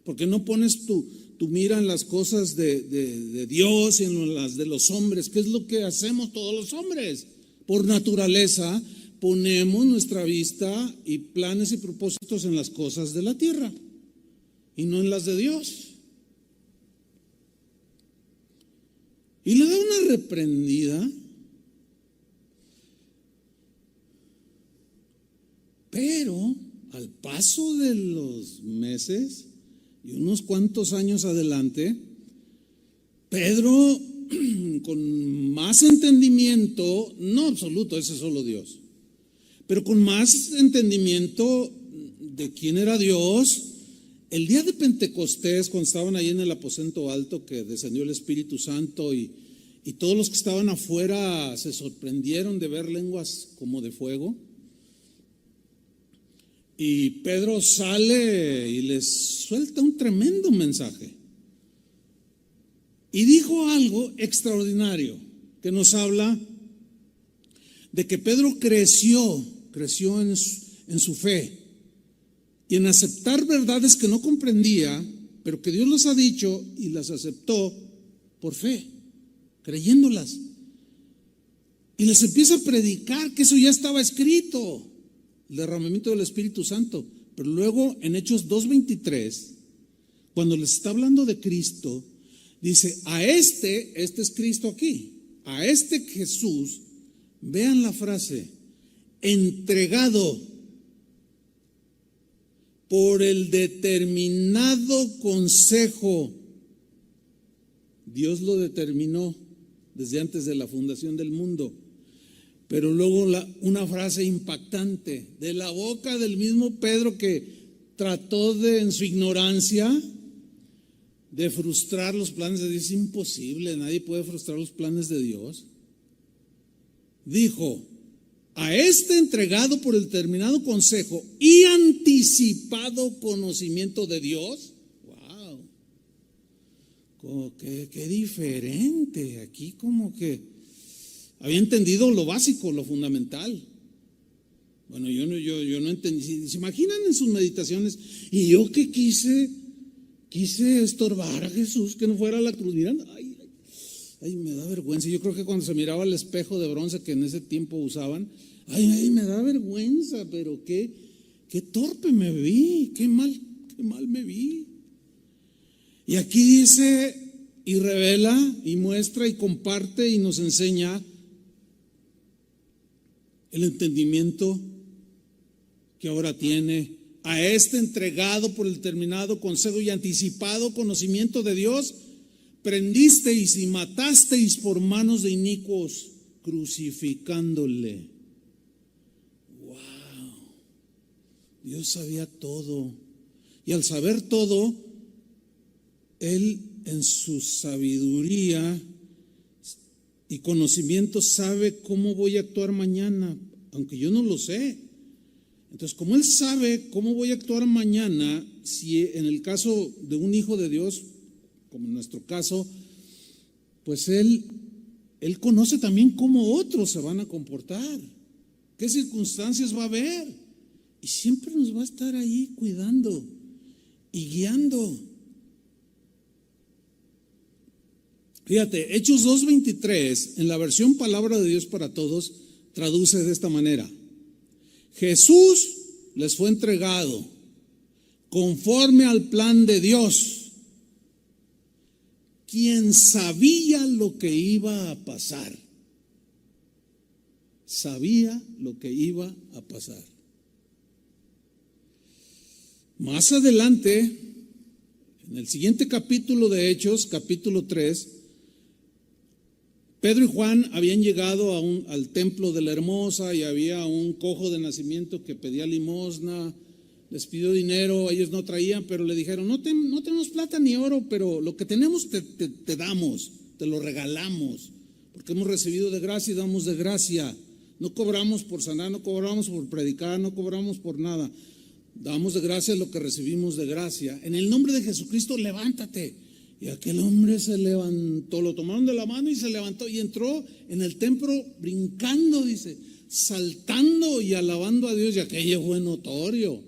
Porque no pones tu mira en las cosas de Dios y en las de los hombres, que es lo que hacemos todos los hombres. Por naturaleza ponemos nuestra vista y planes y propósitos en las cosas de la tierra y no en las de Dios. Y le da una reprendida, pero al paso de los meses y unos cuantos años adelante, Pedro, con más entendimiento, no absoluto, ese es solo Dios, pero con más entendimiento de quién era Dios. El día de Pentecostés, cuando estaban ahí en el aposento alto, que descendió el Espíritu Santo y todos los que estaban afuera se sorprendieron de ver lenguas como de fuego. Y Pedro sale y les suelta un tremendo mensaje. Y dijo algo extraordinario que nos habla de que Pedro creció en su fe y en aceptar verdades que no comprendía, pero que Dios les ha dicho y las aceptó por fe, creyéndolas. Y les empieza a predicar que eso ya estaba escrito, el derramamiento del Espíritu Santo. Pero luego en Hechos 2:23, cuando les está hablando de Cristo, dice, a este es Cristo aquí, a este Jesús, vean la frase, entregado por el determinado consejo. Dios lo determinó desde antes de la fundación del mundo. Pero luego una frase impactante de la boca del mismo Pedro, que trató en su ignorancia de frustrar los planes de Dios. Es imposible, nadie puede frustrar los planes de Dios. Dijo, a este entregado por el determinado consejo y anticipado conocimiento de Dios. Wow, qué diferente. Aquí como que había entendido lo básico, lo fundamental. Bueno, yo no entendí. ¿Se imaginan en sus meditaciones? Y yo que quise estorbar a Jesús, que no fuera a la cruz. Miran, ay, me da vergüenza. Yo creo que cuando se miraba al espejo de bronce que en ese tiempo usaban, ay, me da vergüenza, pero qué torpe me vi, qué mal me vi. Y aquí dice y revela y muestra y comparte y nos enseña el entendimiento que ahora tiene. A este entregado por el determinado consejo y anticipado conocimiento de Dios, prendisteis y matasteis por manos de inicuos, crucificándole. Wow. Dios sabía todo. Y al saber todo, Él en su sabiduría y conocimiento sabe cómo voy a actuar mañana, aunque yo no lo sé. Entonces, como Él sabe cómo voy a actuar mañana, si en el caso de un hijo de Dios, como en nuestro caso, pues Él conoce también cómo otros se van a comportar, qué circunstancias va a haber, y siempre nos va a estar ahí cuidando y guiando. Fíjate, Hechos 2:23, en la versión Palabra de Dios para Todos, traduce de esta manera: Jesús les fue entregado conforme al plan de Dios, quien sabía lo que iba a pasar. Sabía lo que iba a pasar. Más adelante, en el siguiente capítulo de Hechos, capítulo 3, Pedro y Juan habían llegado al templo de la Hermosa y había un cojo de nacimiento que pedía limosna, les pidió dinero, ellos no traían, pero le dijeron, no tenemos plata ni oro, pero lo que tenemos te damos, te lo regalamos, porque hemos recibido de gracia y damos de gracia. No cobramos por sanar, no cobramos por predicar, no cobramos por nada. Damos de gracia lo que recibimos de gracia. En el nombre de Jesucristo, levántate. Y aquel hombre se levantó, lo tomaron de la mano y se levantó y entró en el templo brincando, dice, saltando y alabando a Dios, y aquello fue notorio.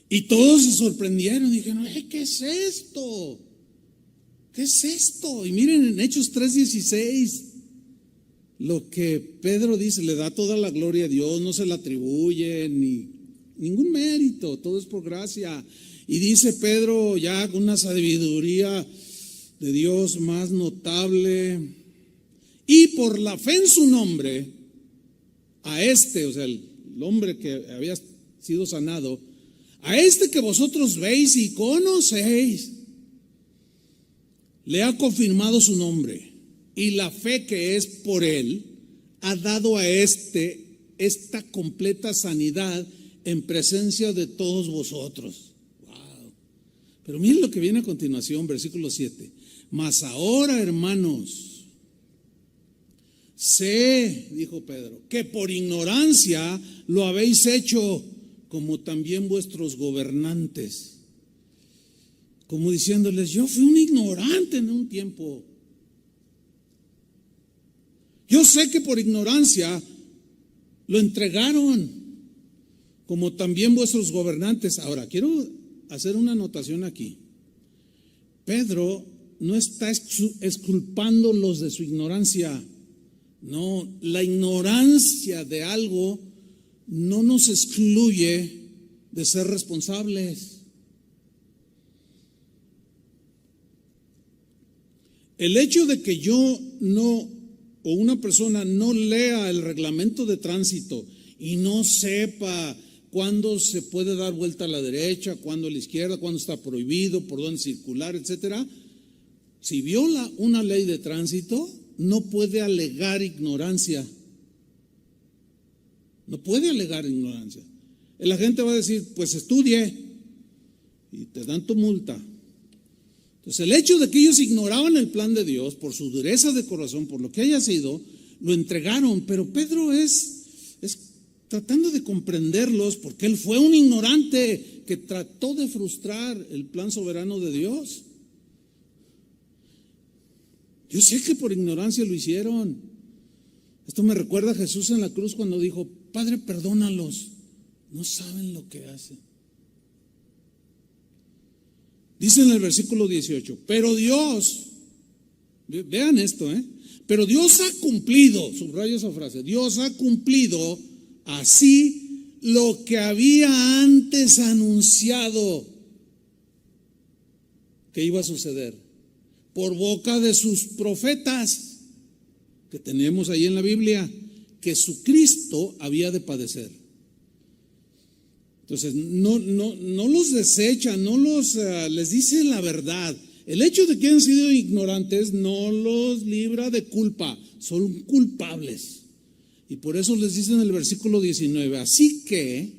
Y todos se sorprendieron, dijeron, ¿qué es esto? ¿Qué es esto? Y miren en Hechos 3:16, lo que Pedro dice, le da toda la gloria a Dios, no se le atribuye ni ningún mérito, todo es por gracia. Y dice Pedro ya con una sabiduría de Dios más notable, y por la fe en su nombre, a este, o sea, el hombre que había sido sanado, a este que vosotros veis y conocéis, le ha confirmado su nombre, y la fe que es por él ha dado a este esta completa sanidad en presencia de todos vosotros. Wow. Pero miren lo que viene a continuación, versículo 7. Mas ahora, hermanos, sé, dijo Pedro, que por ignorancia lo habéis hecho, como también vuestros gobernantes. Como diciéndoles, yo fui un ignorante en un tiempo. Yo sé que por ignorancia lo entregaron, como también vuestros gobernantes. Ahora, quiero hacer una anotación aquí. Pedro no está exculpándolos de su ignorancia. No, la ignorancia de algo no nos excluye de ser responsables. El hecho de que yo no, o una persona no lea el reglamento de tránsito y no sepa cuándo se puede dar vuelta a la derecha, cuándo a la izquierda, cuándo está prohibido, por dónde circular, etcétera, si viola una ley de tránsito, no puede alegar ignorancia. No puede alegar ignorancia. La gente va a decir, pues estudie, y te dan tu multa. Entonces, el hecho de que ellos ignoraban el plan de Dios por su dureza de corazón, por lo que haya sido, lo entregaron. Pero Pedro es tratando de comprenderlos, porque él fue un ignorante que trató de frustrar el plan soberano de Dios. Yo sé que por ignorancia lo hicieron. Esto me recuerda a Jesús en la cruz cuando dijo, Padre, perdónalos, no saben lo que hacen. Dice en el versículo 18, pero Dios, vean esto, pero Dios ha cumplido, subrayo esa frase, Dios ha cumplido así lo que había antes anunciado que iba a suceder por boca de sus profetas que tenemos ahí en la Biblia, que su Cristo había de padecer. Entonces, no los desecha, les dice la verdad. El hecho de que hayan sido ignorantes no los libra de culpa, son culpables. Y por eso les dice en el versículo 19, así que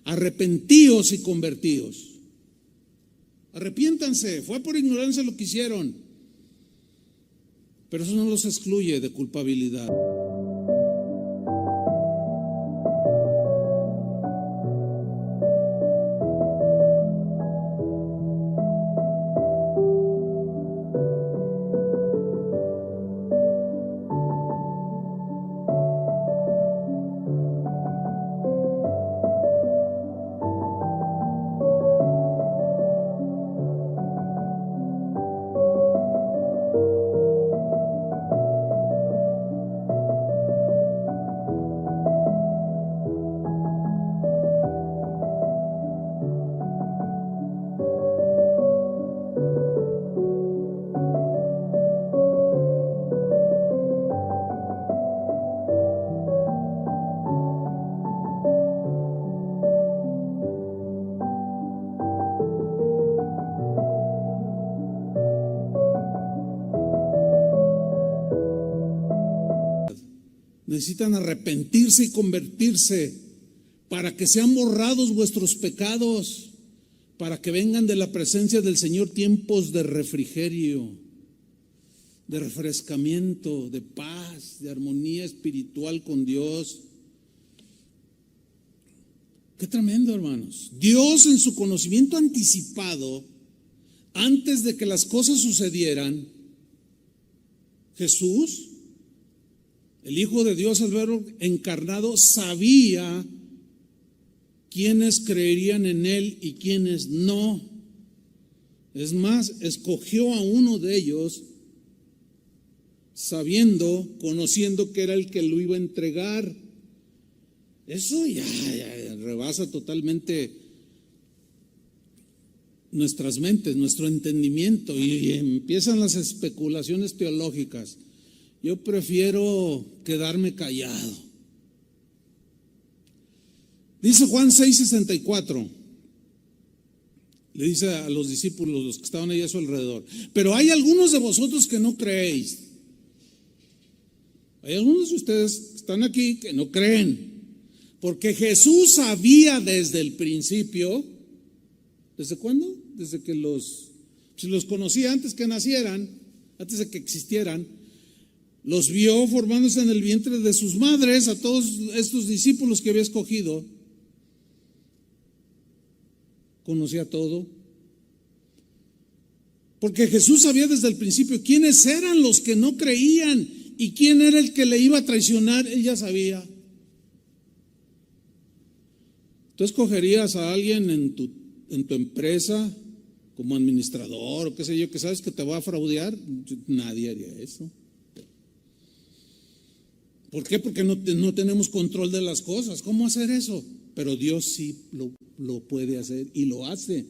arrepentíos y convertíos. Arrepiéntanse, fue por ignorancia lo que hicieron. Pero eso no los excluye de culpabilidad. Necesitan arrepentirse y convertirse para que sean borrados vuestros pecados, para que vengan de la presencia del Señor tiempos de refrigerio, de refrescamiento, de paz, de armonía espiritual con Dios. Qué tremendo, hermanos. Dios, en su conocimiento anticipado, antes de que las cosas sucedieran, Jesús, el Hijo de Dios, el Verbo encarnado, sabía quiénes creerían en Él y quiénes no. Es más, escogió a uno de ellos sabiendo, conociendo que era el que lo iba a entregar. Eso ya rebasa totalmente nuestras mentes, nuestro entendimiento, y empiezan las especulaciones teológicas. Yo prefiero quedarme callado. Dice Juan 6:64, le dice a los discípulos, los que estaban ahí a su alrededor, pero hay algunos de vosotros que no creéis. Hay algunos de ustedes que están aquí que no creen. Porque Jesús sabía desde el principio. ¿Desde cuándo? Desde que si los conocía antes que nacieran, antes de que existieran, los vio formándose en el vientre de sus madres, a todos estos discípulos que había escogido. Conocía todo. Porque Jesús sabía desde el principio quiénes eran los que no creían y quién era el que le iba a traicionar. Él ya sabía. ¿Tú escogerías a alguien en tu empresa como administrador o qué sé yo, que sabes que te va a fraudear? Nadie haría eso. ¿Por qué? Porque no tenemos control de las cosas. ¿Cómo hacer eso? Pero Dios sí lo puede hacer y lo hace.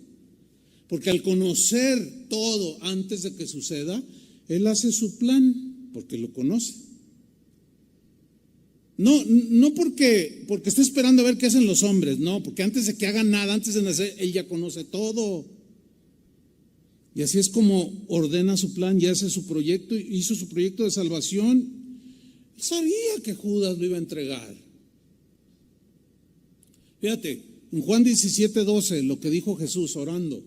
Porque al conocer todo antes de que suceda, Él hace su plan, porque lo conoce. No porque está esperando a ver qué hacen los hombres, no, porque antes de que hagan nada, antes de nacer, Él ya conoce todo. Y así es como ordena su plan y hace su proyecto, hizo su proyecto de salvación. Él sabía que Judas lo iba a entregar. Fíjate, en Juan 17:12, lo que dijo Jesús orando.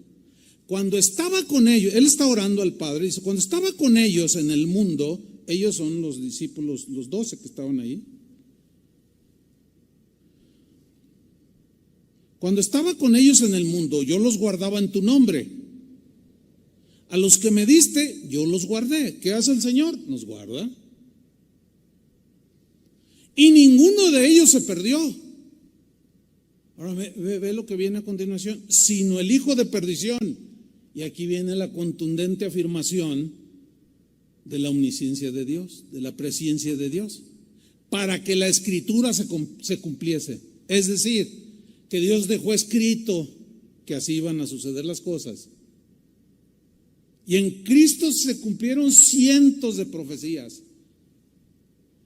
Cuando estaba con ellos, Él está orando al Padre, dice, cuando estaba con ellos en el mundo, ellos son los discípulos, los 12 que estaban ahí. Cuando estaba con ellos en el mundo, yo los guardaba en tu nombre. A los que me diste, yo los guardé. ¿Qué hace el Señor? Nos guarda. Y ninguno de ellos se perdió. Ahora ve lo que viene a continuación. Sino el hijo de perdición. Y aquí viene la contundente afirmación de la omnisciencia de Dios, de la presciencia de Dios, para que la escritura se cumpliese. Es decir, que Dios dejó escrito que así iban a suceder las cosas. Y en Cristo se cumplieron cientos de profecías.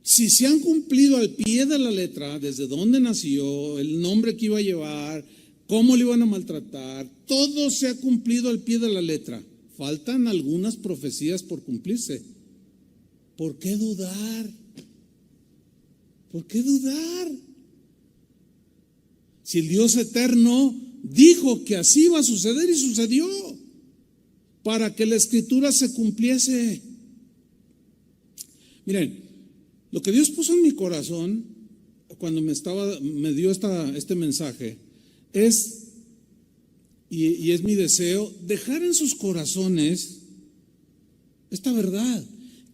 Si se han cumplido al pie de la letra, desde dónde nació, el nombre que iba a llevar, cómo le iban a maltratar, todo se ha cumplido al pie de la letra. Faltan algunas profecías por cumplirse. ¿Por qué dudar? ¿Por qué dudar? Si el Dios eterno dijo que así iba a suceder y sucedió, para que la escritura se cumpliese. Miren, lo que Dios puso en mi corazón cuando me dio este mensaje es, y es mi deseo, dejar en sus corazones esta verdad,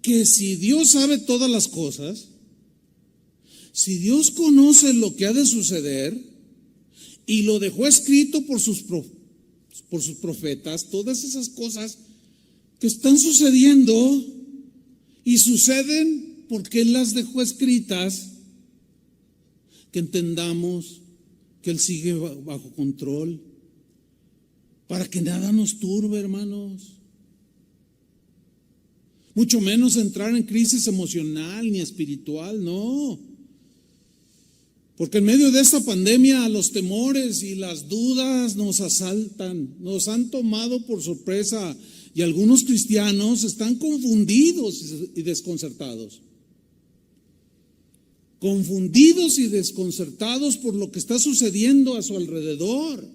que si Dios sabe todas las cosas, si Dios conoce lo que ha de suceder y lo dejó escrito por sus profetas, todas esas cosas que están sucediendo y suceden porque Él las dejó escritas, que entendamos que Él sigue bajo control, para que nada nos turbe, hermanos. Mucho menos entrar en crisis emocional ni espiritual, no. Porque en medio de esta pandemia los temores y las dudas nos asaltan, nos han tomado por sorpresa y algunos cristianos están confundidos y desconcertados. Confundidos y desconcertados por lo que está sucediendo a su alrededor.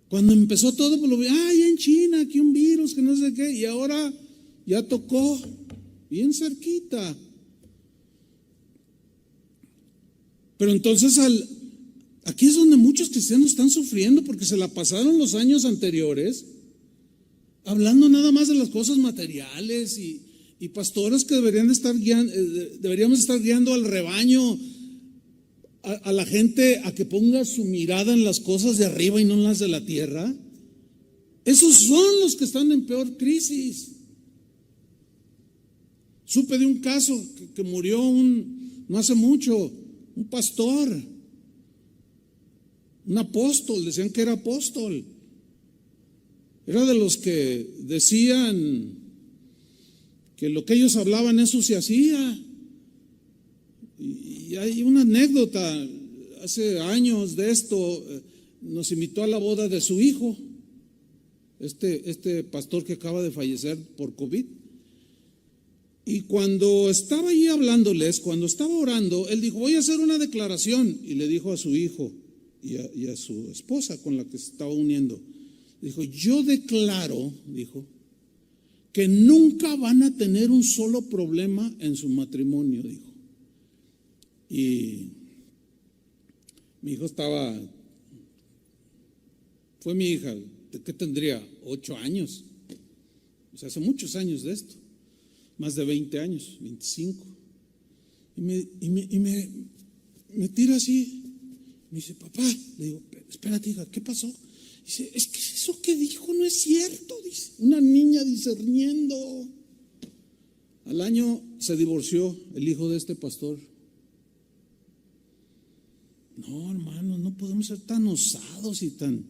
Cuando empezó todo, pues lo vi, ya en China, aquí un virus, que no sé qué, y ahora ya tocó bien cerquita. Pero entonces aquí es donde muchos cristianos están sufriendo, porque se la pasaron los años anteriores hablando nada más de las cosas materiales y pastores que deberíamos estar guiando al rebaño, a la gente a que ponga su mirada en las cosas de arriba y no en las de la tierra. Esos son los que están en peor crisis. Supe de un caso que murió no hace mucho, un pastor, un apóstol, decían que era apóstol. Era de los que decían que lo que ellos hablaban, eso se hacía. Y hay una anécdota, hace años de esto, nos invitó a la boda de su hijo, este pastor que acaba de fallecer por COVID. Y cuando estaba allí hablándoles, cuando estaba orando, él dijo, voy a hacer una declaración. Y le dijo a su hijo y a su esposa con la que se estaba uniendo, dijo, yo declaro, dijo, que nunca van a tener un solo problema en su matrimonio, dijo. Y mi hijo fue mi hija, ¿qué tendría? 8 años. O sea, hace muchos años de esto, más de 20 años, 25. Y me tira así, me dice, papá, le digo, espérate, hija, ¿qué pasó? Dice, es que eso que dijo no es cierto, dice, una niña discerniendo. Al año se divorció el hijo de este pastor. No, hermano, no podemos ser tan osados y tan,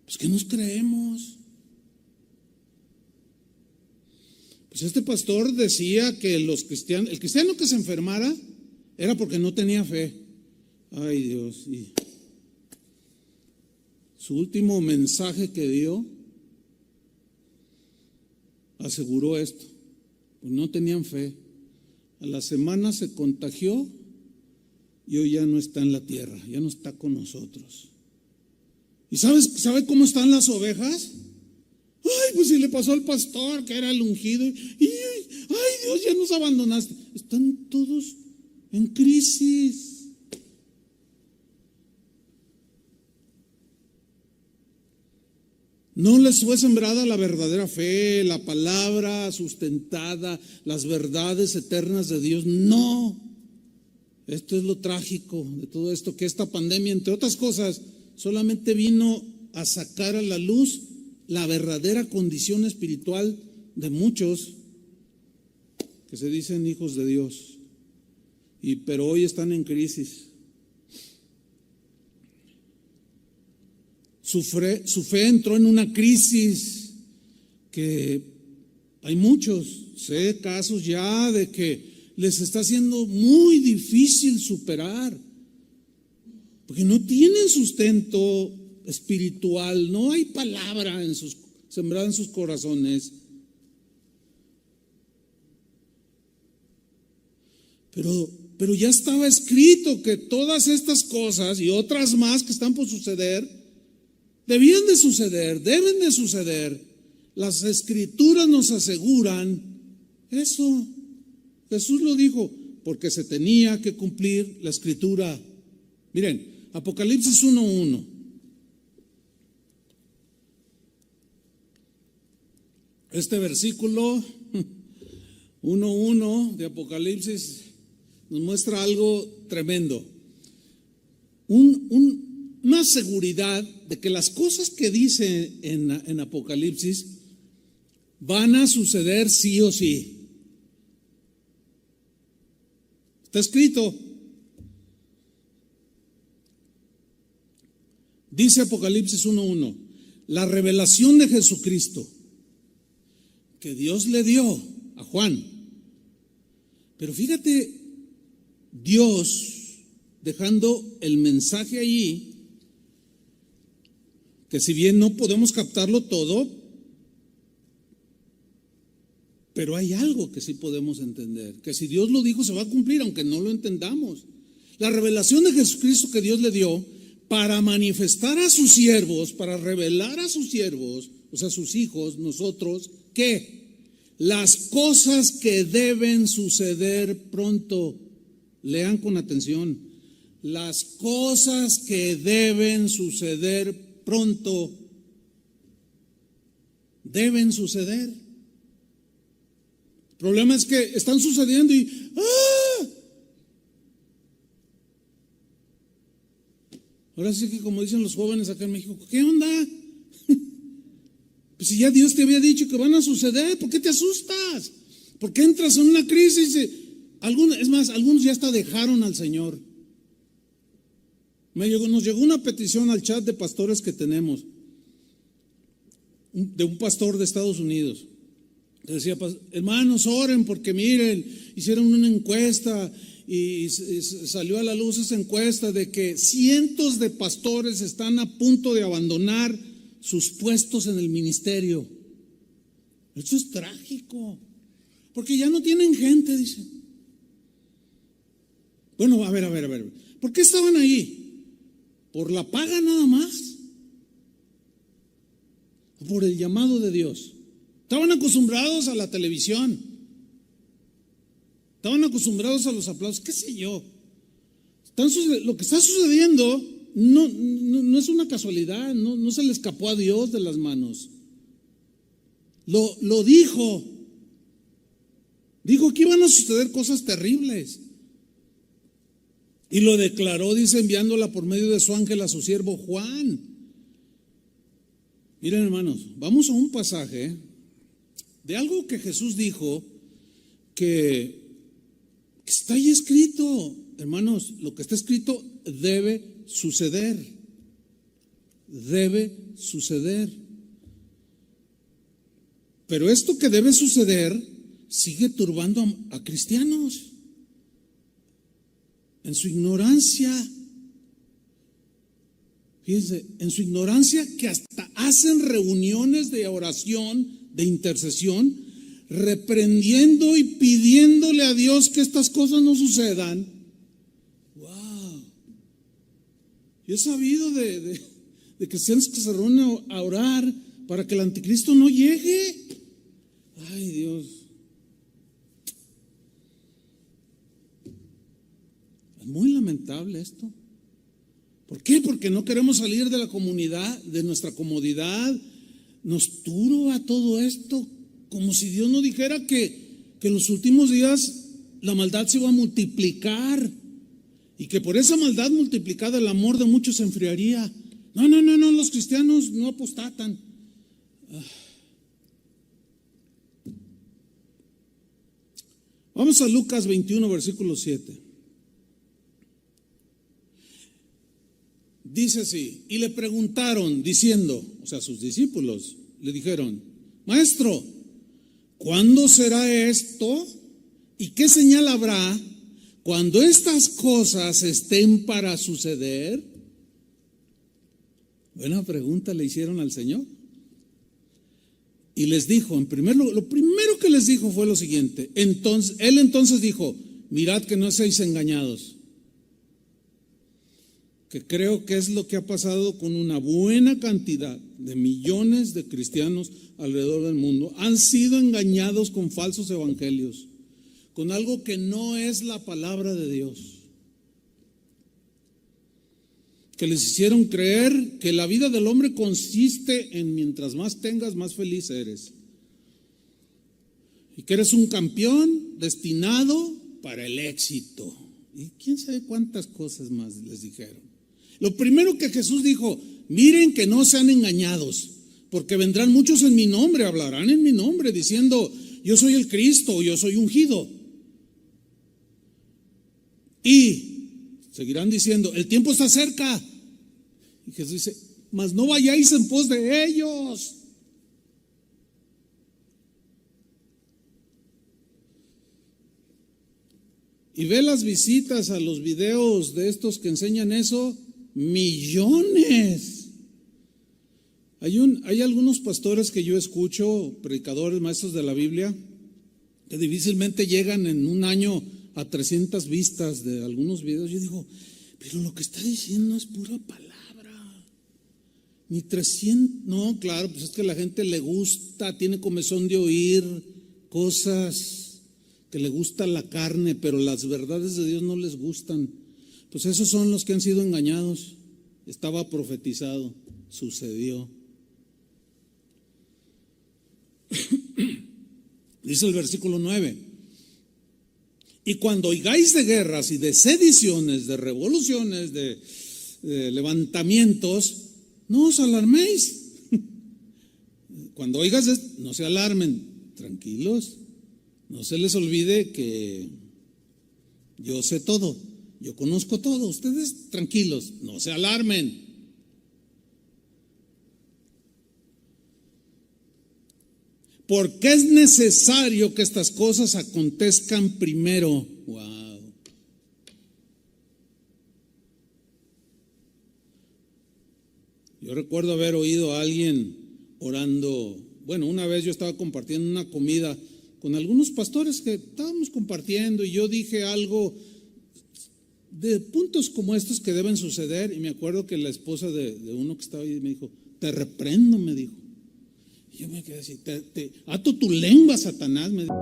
pues que nos creemos. Pues este pastor decía que el cristiano que se enfermara era porque no tenía fe. Ay, Dios. Y su último mensaje que dio aseguró esto. Pues no tenían fe. A la semana se contagió y hoy ya no está en la tierra, ya no está con nosotros. ¿Y sabe cómo están las ovejas? Ay, pues si le pasó al pastor que era el ungido, y ay, Dios, ya nos abandonaste. Están todos en crisis. No les fue sembrada la verdadera fe, la palabra sustentada, las verdades eternas de Dios. No. Esto es lo trágico de todo esto, que esta pandemia, entre otras cosas, solamente vino a sacar a la luz la verdadera condición espiritual de muchos que se dicen hijos de Dios, pero hoy están en crisis. Su fe entró en una crisis que hay muchos, sé casos ya de que les está siendo muy difícil superar, porque no tienen sustento espiritual, no hay palabra sembrada en sus corazones. Pero ya estaba escrito que todas estas cosas y otras más que están por suceder debían de suceder, deben de suceder. Las escrituras nos aseguran eso. Jesús lo dijo, porque se tenía que cumplir la escritura. Miren, Apocalipsis 1:1. Este versículo 1:1 de Apocalipsis nos muestra algo tremendo. Una seguridad de que las cosas que dice en Apocalipsis van a suceder sí o sí. Está escrito. Dice Apocalipsis 1:1, la revelación de Jesucristo que Dios le dio a Juan. Pero fíjate, Dios dejando el mensaje allí, que si bien no podemos captarlo todo, pero hay algo que sí podemos entender, que si Dios lo dijo se va a cumplir aunque no lo entendamos. La revelación de Jesucristo que Dios le dio para manifestar a sus siervos, para revelar a sus siervos, o sea, sus hijos, nosotros, ¿qué? Las cosas que deben suceder pronto. Lean con atención. Las cosas que deben suceder pronto deben suceder. El problema es que están sucediendo y ahora sí que, como dicen los jóvenes acá en México, ¿qué onda? Pues si ya Dios te había dicho que van a suceder, ¿por qué te asustas? ¿Por qué entras en una crisis? Algunos ya hasta dejaron al Señor. Nos llegó una petición al chat de pastores que tenemos, de un pastor de Estados Unidos, que decía, hermanos, oren porque miren, hicieron una encuesta y salió a la luz esa encuesta de que cientos de pastores están a punto de abandonar sus puestos en el ministerio. Esto es trágico. Porque ya no tienen gente, dice. Bueno, a ver. ¿Por qué estaban ahí? ¿Por la paga nada más? ¿O por el llamado de Dios? Estaban acostumbrados a la televisión. Estaban acostumbrados a los aplausos, qué sé yo. Lo que está sucediendo no es una casualidad, no se le escapó a Dios de las manos. Lo dijo. Dijo que iban a suceder cosas terribles. Y lo declaró, dice, enviándola por medio de su ángel a su siervo Juan. Miren, hermanos, vamos a un pasaje de algo que Jesús dijo que está ahí escrito. Hermanos, lo que está escrito debe suceder. Debe suceder. Pero esto que debe suceder sigue turbando a cristianos en su ignorancia. Fíjense, en su ignorancia, que hasta hacen reuniones de oración, de intercesión, reprendiendo y pidiéndole a Dios que estas cosas no sucedan. Wow. Yo he sabido de cristianos que se reúnen a orar para que el anticristo no llegue. Ay, Dios. Es muy lamentable esto. ¿Por qué? Porque no queremos salir de la comunidad, de nuestra comodidad. Nos turba todo esto, como si Dios no dijera que en los últimos días la maldad se iba a multiplicar y que por esa maldad multiplicada el amor de muchos se enfriaría. No, los cristianos no apostatan. Vamos a Lucas 21, versículo 7. Dice así, y le preguntaron diciendo, o sea, sus discípulos le dijeron, Maestro, ¿cuándo será esto? ¿Y qué señal habrá cuando estas cosas estén para suceder? Buena pregunta le hicieron al Señor. Y les dijo, lo primero que les dijo fue lo siguiente. Él entonces dijo, mirad que no seáis engañados. Que creo que es lo que ha pasado con una buena cantidad de millones de cristianos alrededor del mundo. Han sido engañados con falsos evangelios, con algo que no es la palabra de Dios. Que les hicieron creer que la vida del hombre consiste en mientras más tengas, más feliz eres. Y que eres un campeón destinado para el éxito. Y quién sabe cuántas cosas más les dijeron. Lo primero que Jesús dijo, miren que no sean engañados, porque vendrán muchos en mi nombre, hablarán en mi nombre, diciendo, yo soy el Cristo, yo soy ungido. Y seguirán diciendo, el tiempo está cerca. Y Jesús dice, mas no vayáis en pos de ellos. Y ve las visitas a los videos de estos que enseñan eso, millones. Hay algunos pastores que yo escucho, predicadores, maestros de la Biblia, que difícilmente llegan en un año a 300 vistas de algunos videos. Yo digo, pero lo que está diciendo es pura palabra. Ni 300, no, claro, pues es que a la gente le gusta, tiene comezón de oír cosas, que le gusta la carne, pero las verdades de Dios no les gustan. Pues esos son los que han sido engañados. Estaba profetizado, sucedió. Dice el versículo 9. Y cuando oigáis de guerras y de sediciones, de revoluciones, de levantamientos, no os alarméis. Cuando oigas, no se alarmen, tranquilos. No se les olvide que yo sé todo, yo conozco todo. Ustedes tranquilos, no se alarmen. Porque es necesario que estas cosas acontezcan primero. Wow. Yo recuerdo haber oído a alguien orando. Bueno, una vez yo estaba compartiendo una comida con algunos pastores que estábamos compartiendo y yo dije algo de puntos como estos que deben suceder, y me acuerdo que la esposa de uno que estaba ahí me dijo, te reprendo, me dijo. Y yo me quedé así, te ato tu lengua, Satanás, me dijo.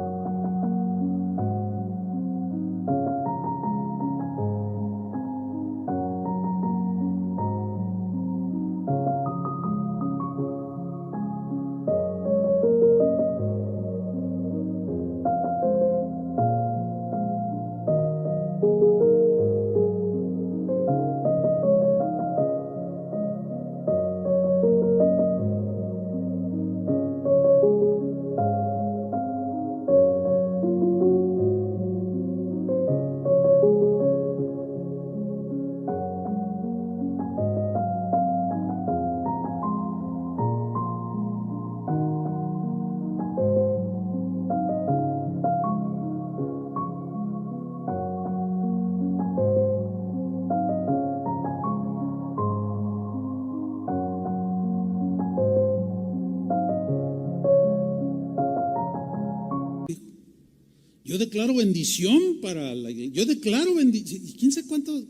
Yo declaro bendición para la iglesia. Yo declaro bendición. ¿Y quién sabe cuánto?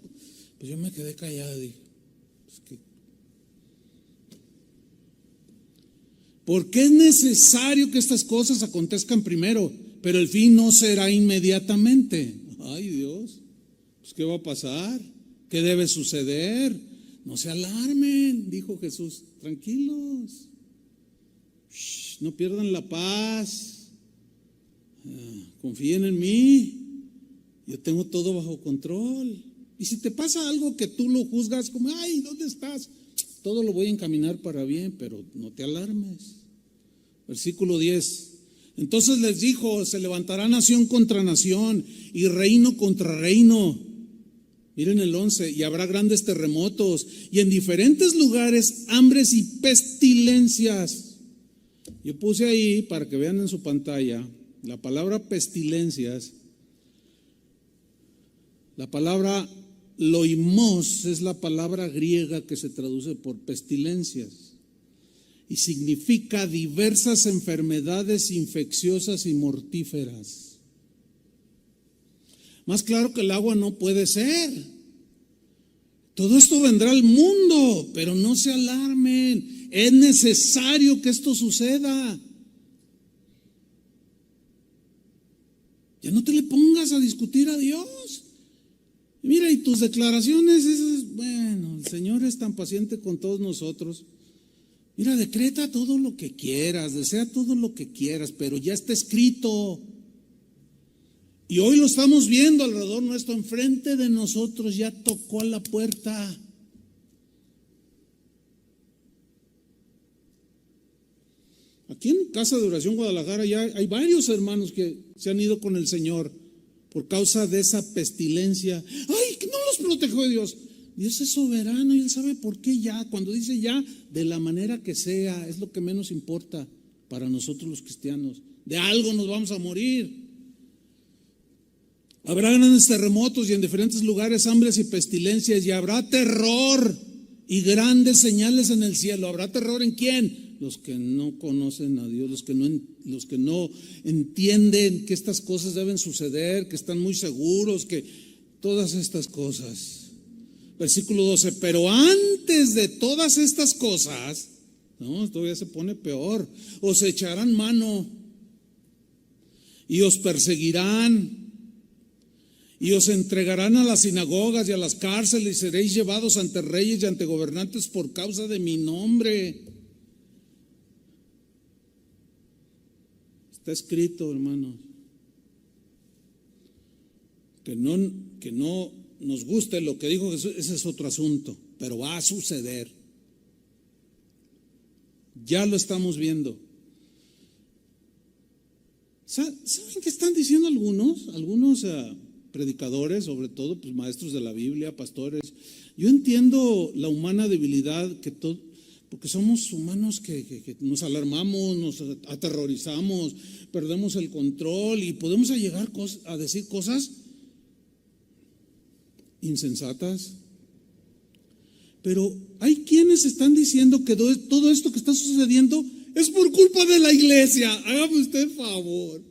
Pues yo me quedé callado. Dije, porque es necesario que estas cosas acontezcan primero, pero el fin no será inmediatamente. Ay, Dios, pues ¿qué va a pasar? ¿Qué debe suceder? No se alarmen, dijo Jesús. Tranquilos. No pierdan la paz. Confíen en mí, yo tengo todo bajo control. Y si te pasa algo que tú lo juzgas como, ay, ¿dónde estás? Todo lo voy a encaminar para bien, pero no te alarmes. Versículo 10. Entonces les dijo, se levantará nación contra nación y reino contra reino. Miren el 11, y habrá grandes terremotos y en diferentes lugares hambres y pestilencias. Yo puse ahí para que vean en su pantalla. La palabra pestilencias, la palabra loimos es la palabra griega que se traduce por pestilencias y significa diversas enfermedades infecciosas y mortíferas. Más claro que el agua no puede ser. Todo esto vendrá al mundo, pero no se alarmen, es necesario que esto suceda. Ya no te le pongas a discutir a Dios. Mira, y tus declaraciones, bueno, el Señor es tan paciente con todos nosotros. Mira, decreta todo lo que quieras, desea todo lo que quieras, pero ya está escrito. Y hoy lo estamos viendo alrededor nuestro, enfrente de nosotros, ya tocó a la puerta. Aquí en Casa de Oración Guadalajara ya hay varios hermanos que se han ido con el Señor por causa de esa pestilencia. ¡Ay, que no los protegió Dios! Dios es soberano y Él sabe por qué ya. Cuando dice ya, de la manera que sea, es lo que menos importa para nosotros los cristianos. De algo nos vamos a morir. Habrá grandes terremotos y en diferentes lugares hambres y pestilencias, y habrá terror y grandes señales en el cielo. ¿Habrá terror en quién? Los que no conocen a Dios, los que no entienden que estas cosas deben suceder, que están muy seguros, que todas estas cosas. Versículo 12, pero antes de todas estas cosas, no, todavía se pone peor, os echarán mano y os perseguirán y os entregarán a las sinagogas y a las cárceles y seréis llevados ante reyes y ante gobernantes por causa de mi nombre. Está escrito, hermanos, que no nos guste lo que dijo Jesús, ese es otro asunto, pero va a suceder. Ya lo estamos viendo. ¿Saben qué están diciendo algunos predicadores, sobre todo pues maestros de la Biblia, pastores? Yo entiendo la humana debilidad porque somos humanos que nos alarmamos, nos aterrorizamos, perdemos el control y podemos llegar a decir cosas insensatas. Pero hay quienes están diciendo que todo esto que está sucediendo es por culpa de la iglesia. Hágame usted favor.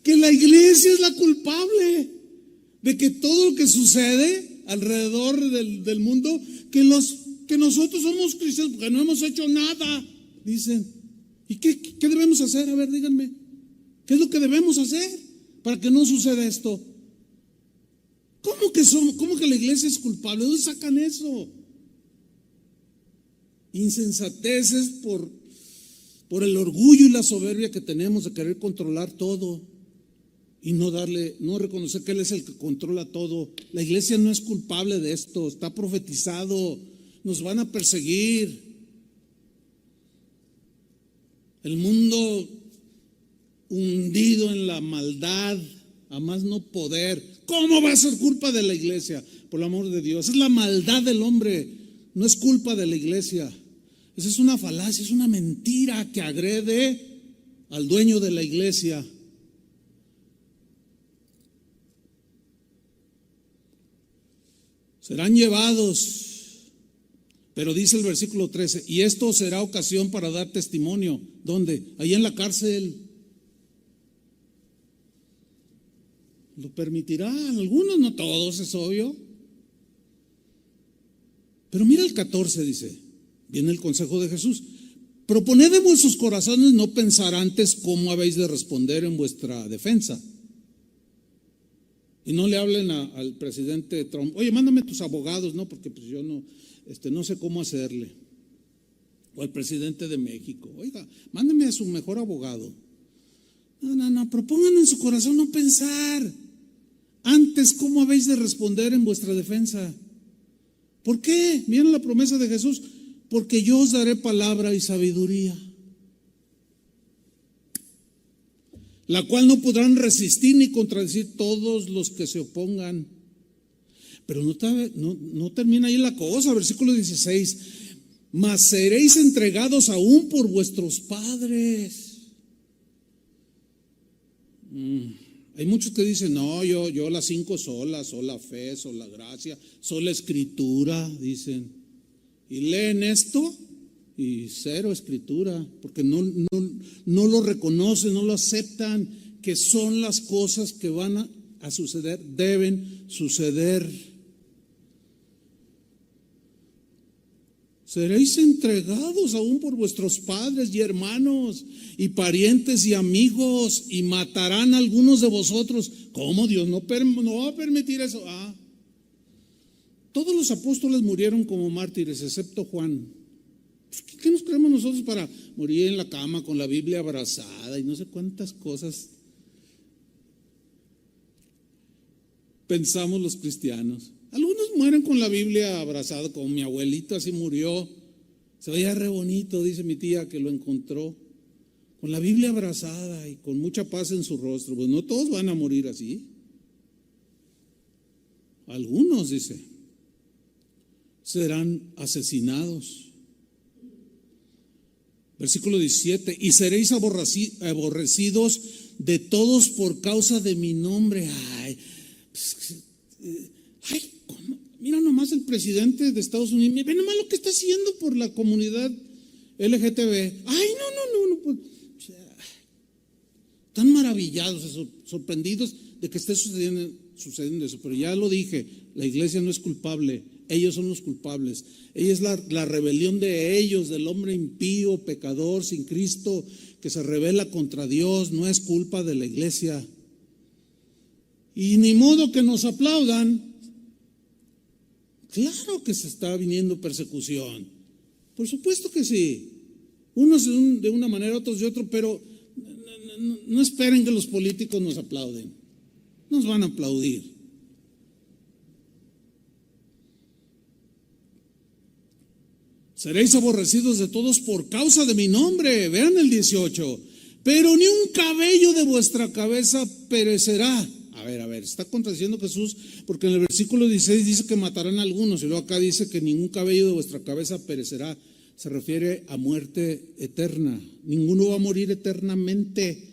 que la iglesia es la culpable de que todo lo que sucede alrededor del mundo, que nosotros somos cristianos porque no hemos hecho nada, dicen. ¿Y qué debemos hacer? A ver, díganme, ¿qué es lo que debemos hacer para que no suceda esto? ¿Cómo que la iglesia es culpable? ¿De dónde sacan eso? Insensateces por el orgullo y la soberbia que tenemos de querer controlar todo y no reconocer que Él es el que controla todo. La iglesia no es culpable de esto, está profetizado, nos van a perseguir. El mundo hundido en la maldad, a más no poder. ¿Cómo va a ser culpa de la iglesia? Por el amor de Dios, es la maldad del hombre, no es culpa de la iglesia. Esa es una falacia, es una mentira que agrede al dueño de la iglesia. Serán llevados, pero dice el versículo 13, y esto será ocasión para dar testimonio. ¿Dónde? Ahí en la cárcel. Lo permitirán, algunos, no todos, es obvio. Pero mira el 14, dice, viene el consejo de Jesús. Proponed en vuestros corazones no pensar antes cómo habéis de responder en vuestra defensa. Y no le hablen al presidente Trump, oye, mándame tus abogados, no, porque pues yo no sé cómo hacerle. O al presidente de México, oiga, mándame a su mejor abogado. No, propongan en su corazón no pensar antes cómo habéis de responder en vuestra defensa. ¿Por qué? Miren la promesa de Jesús, porque yo os daré palabra y sabiduría, la cual no podrán resistir ni contradecir todos los que se opongan. Pero no termina ahí la cosa, versículo 16, mas seréis entregados aún por vuestros padres. Hay muchos que dicen, no, yo las 5 solas, sola fe, sola gracia, sola escritura, dicen. Y leen esto y cero escritura, porque no lo reconocen, no lo aceptan, que son las cosas que van a suceder, deben suceder. Seréis entregados aún por vuestros padres y hermanos y parientes y amigos, y matarán a algunos de vosotros. ¿Cómo? Dios no va a permitir eso. Todos los apóstoles murieron como mártires, excepto Juan. ¿Qué nos creemos nosotros para morir en la cama con la Biblia abrazada y no sé cuántas cosas pensamos los cristianos? Algunos mueren con la Biblia abrazada, como mi abuelito así murió. Se veía re bonito, dice mi tía que lo encontró, con la Biblia abrazada y con mucha paz en su rostro. Pues no todos van a morir así. Algunos, dice, serán asesinados. Versículo 17, y seréis aborrecidos de todos por causa de mi nombre. ¿Cómo? Mira nomás el presidente de Estados Unidos, ve nomás lo que está haciendo por la comunidad LGTB. No, pues, están maravillados, sorprendidos de que esté sucediendo eso. Pero ya lo dije, la iglesia no es culpable, ellos son los culpables. Ella es la rebelión de ellos, del hombre impío, pecador, sin Cristo, que se rebela contra Dios. No es culpa de la iglesia. Y ni modo que nos aplaudan. Claro que se está viniendo persecución, por supuesto que sí, unos de una manera, otros de otro, pero no esperen que los políticos nos aplauden, nos van a aplaudir. Seréis aborrecidos de todos por causa de mi nombre, vean el 18, pero ni un cabello de vuestra cabeza perecerá. A ver, está contradiciendo Jesús, porque en el versículo 16 dice que matarán a algunos, y luego acá dice que ningún cabello de vuestra cabeza perecerá. Se refiere a muerte eterna. Ninguno va a morir eternamente.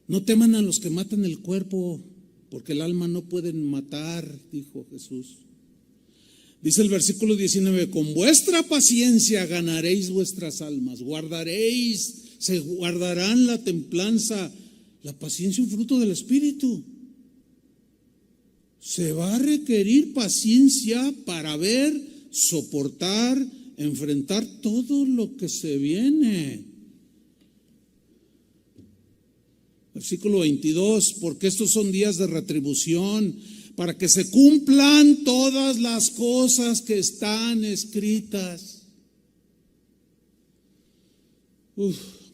No teman a los que matan el cuerpo, porque el alma no pueden matar, dijo Jesús. Dice el versículo 19, con vuestra paciencia ganaréis vuestras almas, se guardarán la templanza La paciencia es un fruto del Espíritu. Se va a requerir paciencia para ver, soportar, enfrentar todo lo que se viene. Versículo 22, porque estos son días de retribución, para que se cumplan todas las cosas que están escritas.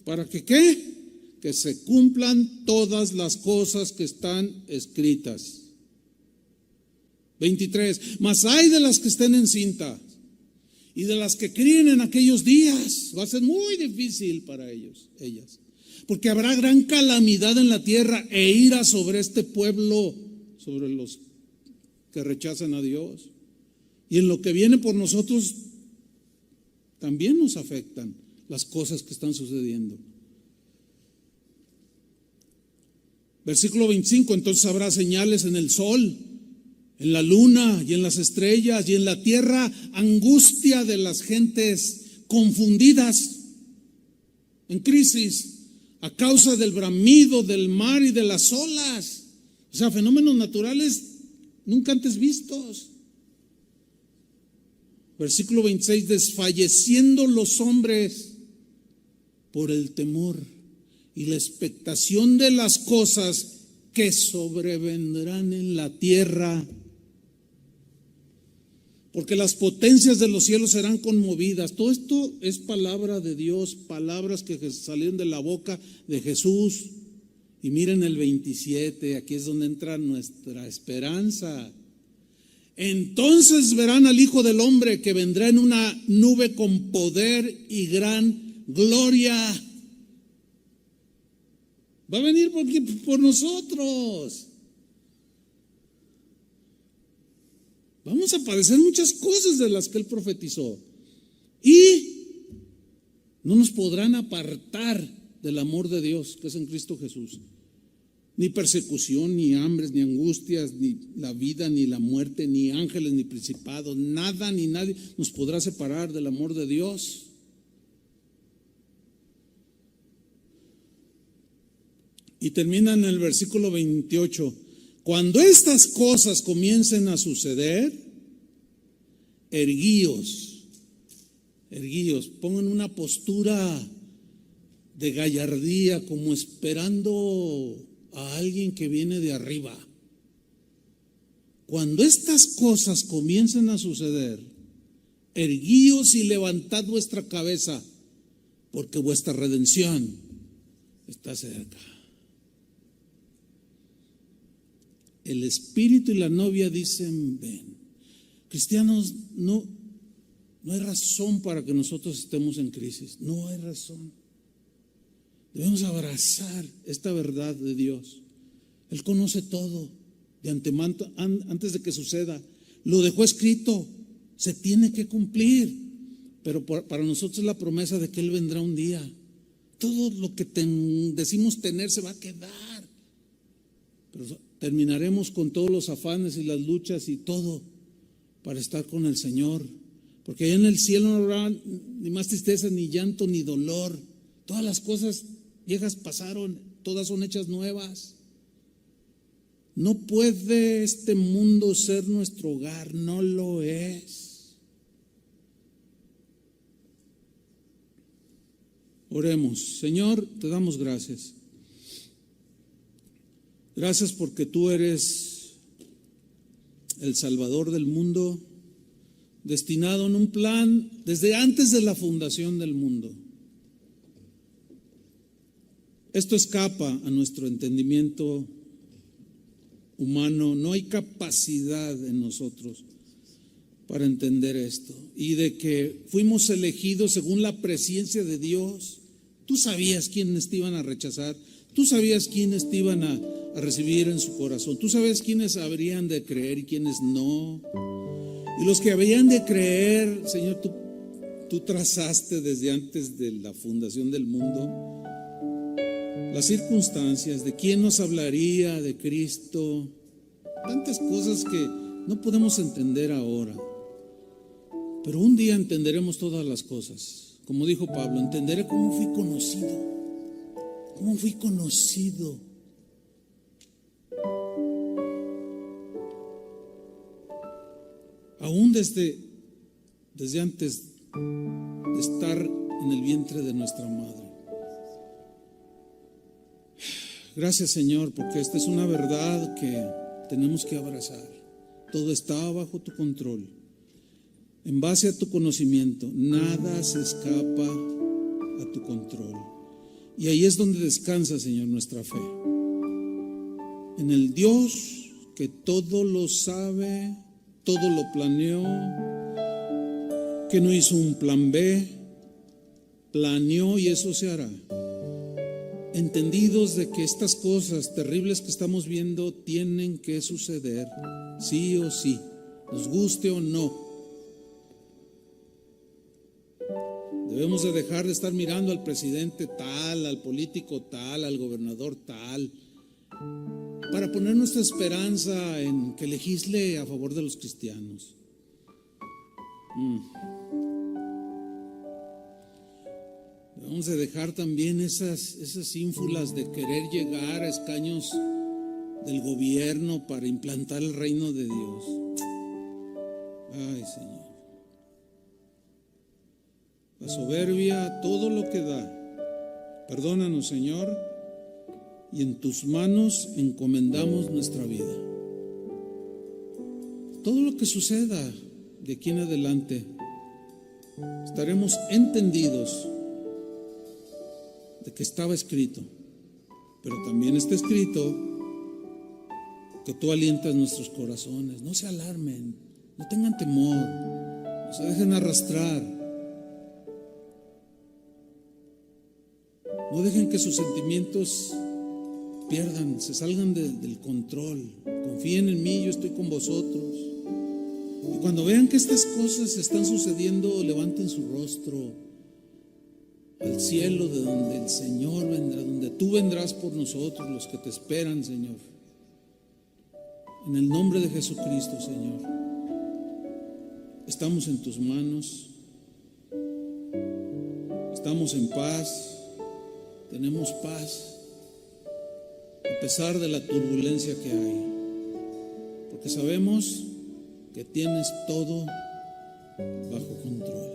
¿Para que qué? Que se cumplan todas las cosas que están escritas. 23, mas hay de las que estén encintas y de las que críen en aquellos días. Va a ser muy difícil para ellas, porque habrá gran calamidad en la tierra e ira sobre este pueblo, sobre los que rechazan a Dios. Y en lo que viene por nosotros también nos afectan las cosas que están sucediendo. Versículo 25, entonces habrá señales en el sol, en la luna y en las estrellas, y en la tierra angustia de las gentes confundidas, en crisis, a causa del bramido del mar y de las olas. O sea, fenómenos naturales nunca antes vistos. Versículo 26, desfalleciendo los hombres por el temor y la expectación de las cosas que sobrevendrán en la tierra. Porque las potencias de los cielos serán conmovidas. Todo esto es palabra de Dios, palabras que salieron de la boca de Jesús. Y miren el 27, aquí es donde entra nuestra esperanza. Entonces verán al Hijo del Hombre que vendrá en una nube con poder y gran gloria. Va a venir por nosotros. Vamos a padecer muchas cosas de las que Él profetizó. Y no nos podrán apartar del amor de Dios que es en Cristo Jesús. Ni persecución, ni hambres, ni angustias, ni la vida, ni la muerte, ni ángeles, ni principados. Nada ni nadie nos podrá separar del amor de Dios. Y termina en el versículo 28. Cuando estas cosas comiencen a suceder, erguíos, pongan una postura de gallardía, como esperando a alguien que viene de arriba. Cuando estas cosas comiencen a suceder, erguíos y levantad vuestra cabeza, porque vuestra redención está cerca. El Espíritu y la novia dicen, ven. Cristianos, no hay razón para que nosotros estemos en crisis. No hay razón. Debemos abrazar esta verdad de Dios. Él conoce todo de antemano, antes de que suceda. Lo dejó escrito, se tiene que cumplir. Pero para nosotros es la promesa de que Él vendrá un día. Todo lo que decimos tener se va a quedar. Pero terminaremos con todos los afanes y las luchas y todo para estar con el Señor. Porque allá en el cielo no habrá ni más tristeza, ni llanto, ni dolor. Todas las cosas viejas pasaron, todas son hechas nuevas. No puede este mundo ser nuestro hogar, no lo es. Oremos. Señor, te damos gracias. Gracias porque tú eres el Salvador del mundo, destinado en un plan desde antes de la fundación del mundo. Esto escapa a nuestro entendimiento humano, no hay capacidad en nosotros para entender esto. Y de que fuimos elegidos según la presciencia de Dios. Tú sabías quiénes te iban a rechazar, tú sabías quiénes te iban a recibir en su corazón, tú sabes quiénes habrían de creer y quiénes no. Y los que habrían de creer, Señor, tú trazaste desde antes de la fundación del mundo las circunstancias de quién nos hablaría de Cristo, tantas cosas que no podemos entender ahora, pero un día entenderemos todas las cosas. Como dijo Pablo, entenderé cómo fui conocido aún desde antes de estar en el vientre de nuestra madre. Gracias, Señor, porque esta es una verdad que tenemos que abrazar. Todo está bajo tu control. En base a tu conocimiento, nada se escapa a tu control. Y ahí es donde descansa, Señor, nuestra fe. En el Dios que todo lo sabe, todo lo planeó, que no hizo un plan B, planeó y eso se hará. Entendidos de que estas cosas terribles que estamos viendo tienen que suceder, sí o sí, nos guste o no. Debemos de dejar de estar mirando al presidente tal, al político tal, al gobernador tal, para poner nuestra esperanza en que legisle a favor de los cristianos. Debemos de dejar también esas ínfulas de querer llegar a escaños del gobierno para implantar el reino de Dios. Ay, Señor. La soberbia, todo lo que da. Perdónanos, Señor, y en tus manos encomendamos nuestra vida. Todo lo que suceda de aquí en adelante, estaremos entendidos de que estaba escrito, pero también está escrito que tú alientas nuestros corazones. No se alarmen, no tengan temor, no se dejen arrastrar. No dejen que sus sentimientos pierdan, se salgan del control. Confíen en mí, yo estoy con vosotros. Y cuando vean que estas cosas están sucediendo, levanten su rostro al cielo, de donde el Señor vendrá, donde tú vendrás por nosotros, los que te esperan, Señor. En el nombre de Jesucristo, Señor, estamos en tus manos, estamos en paz. Tenemos paz a pesar de la turbulencia que hay, porque sabemos que tienes todo bajo control.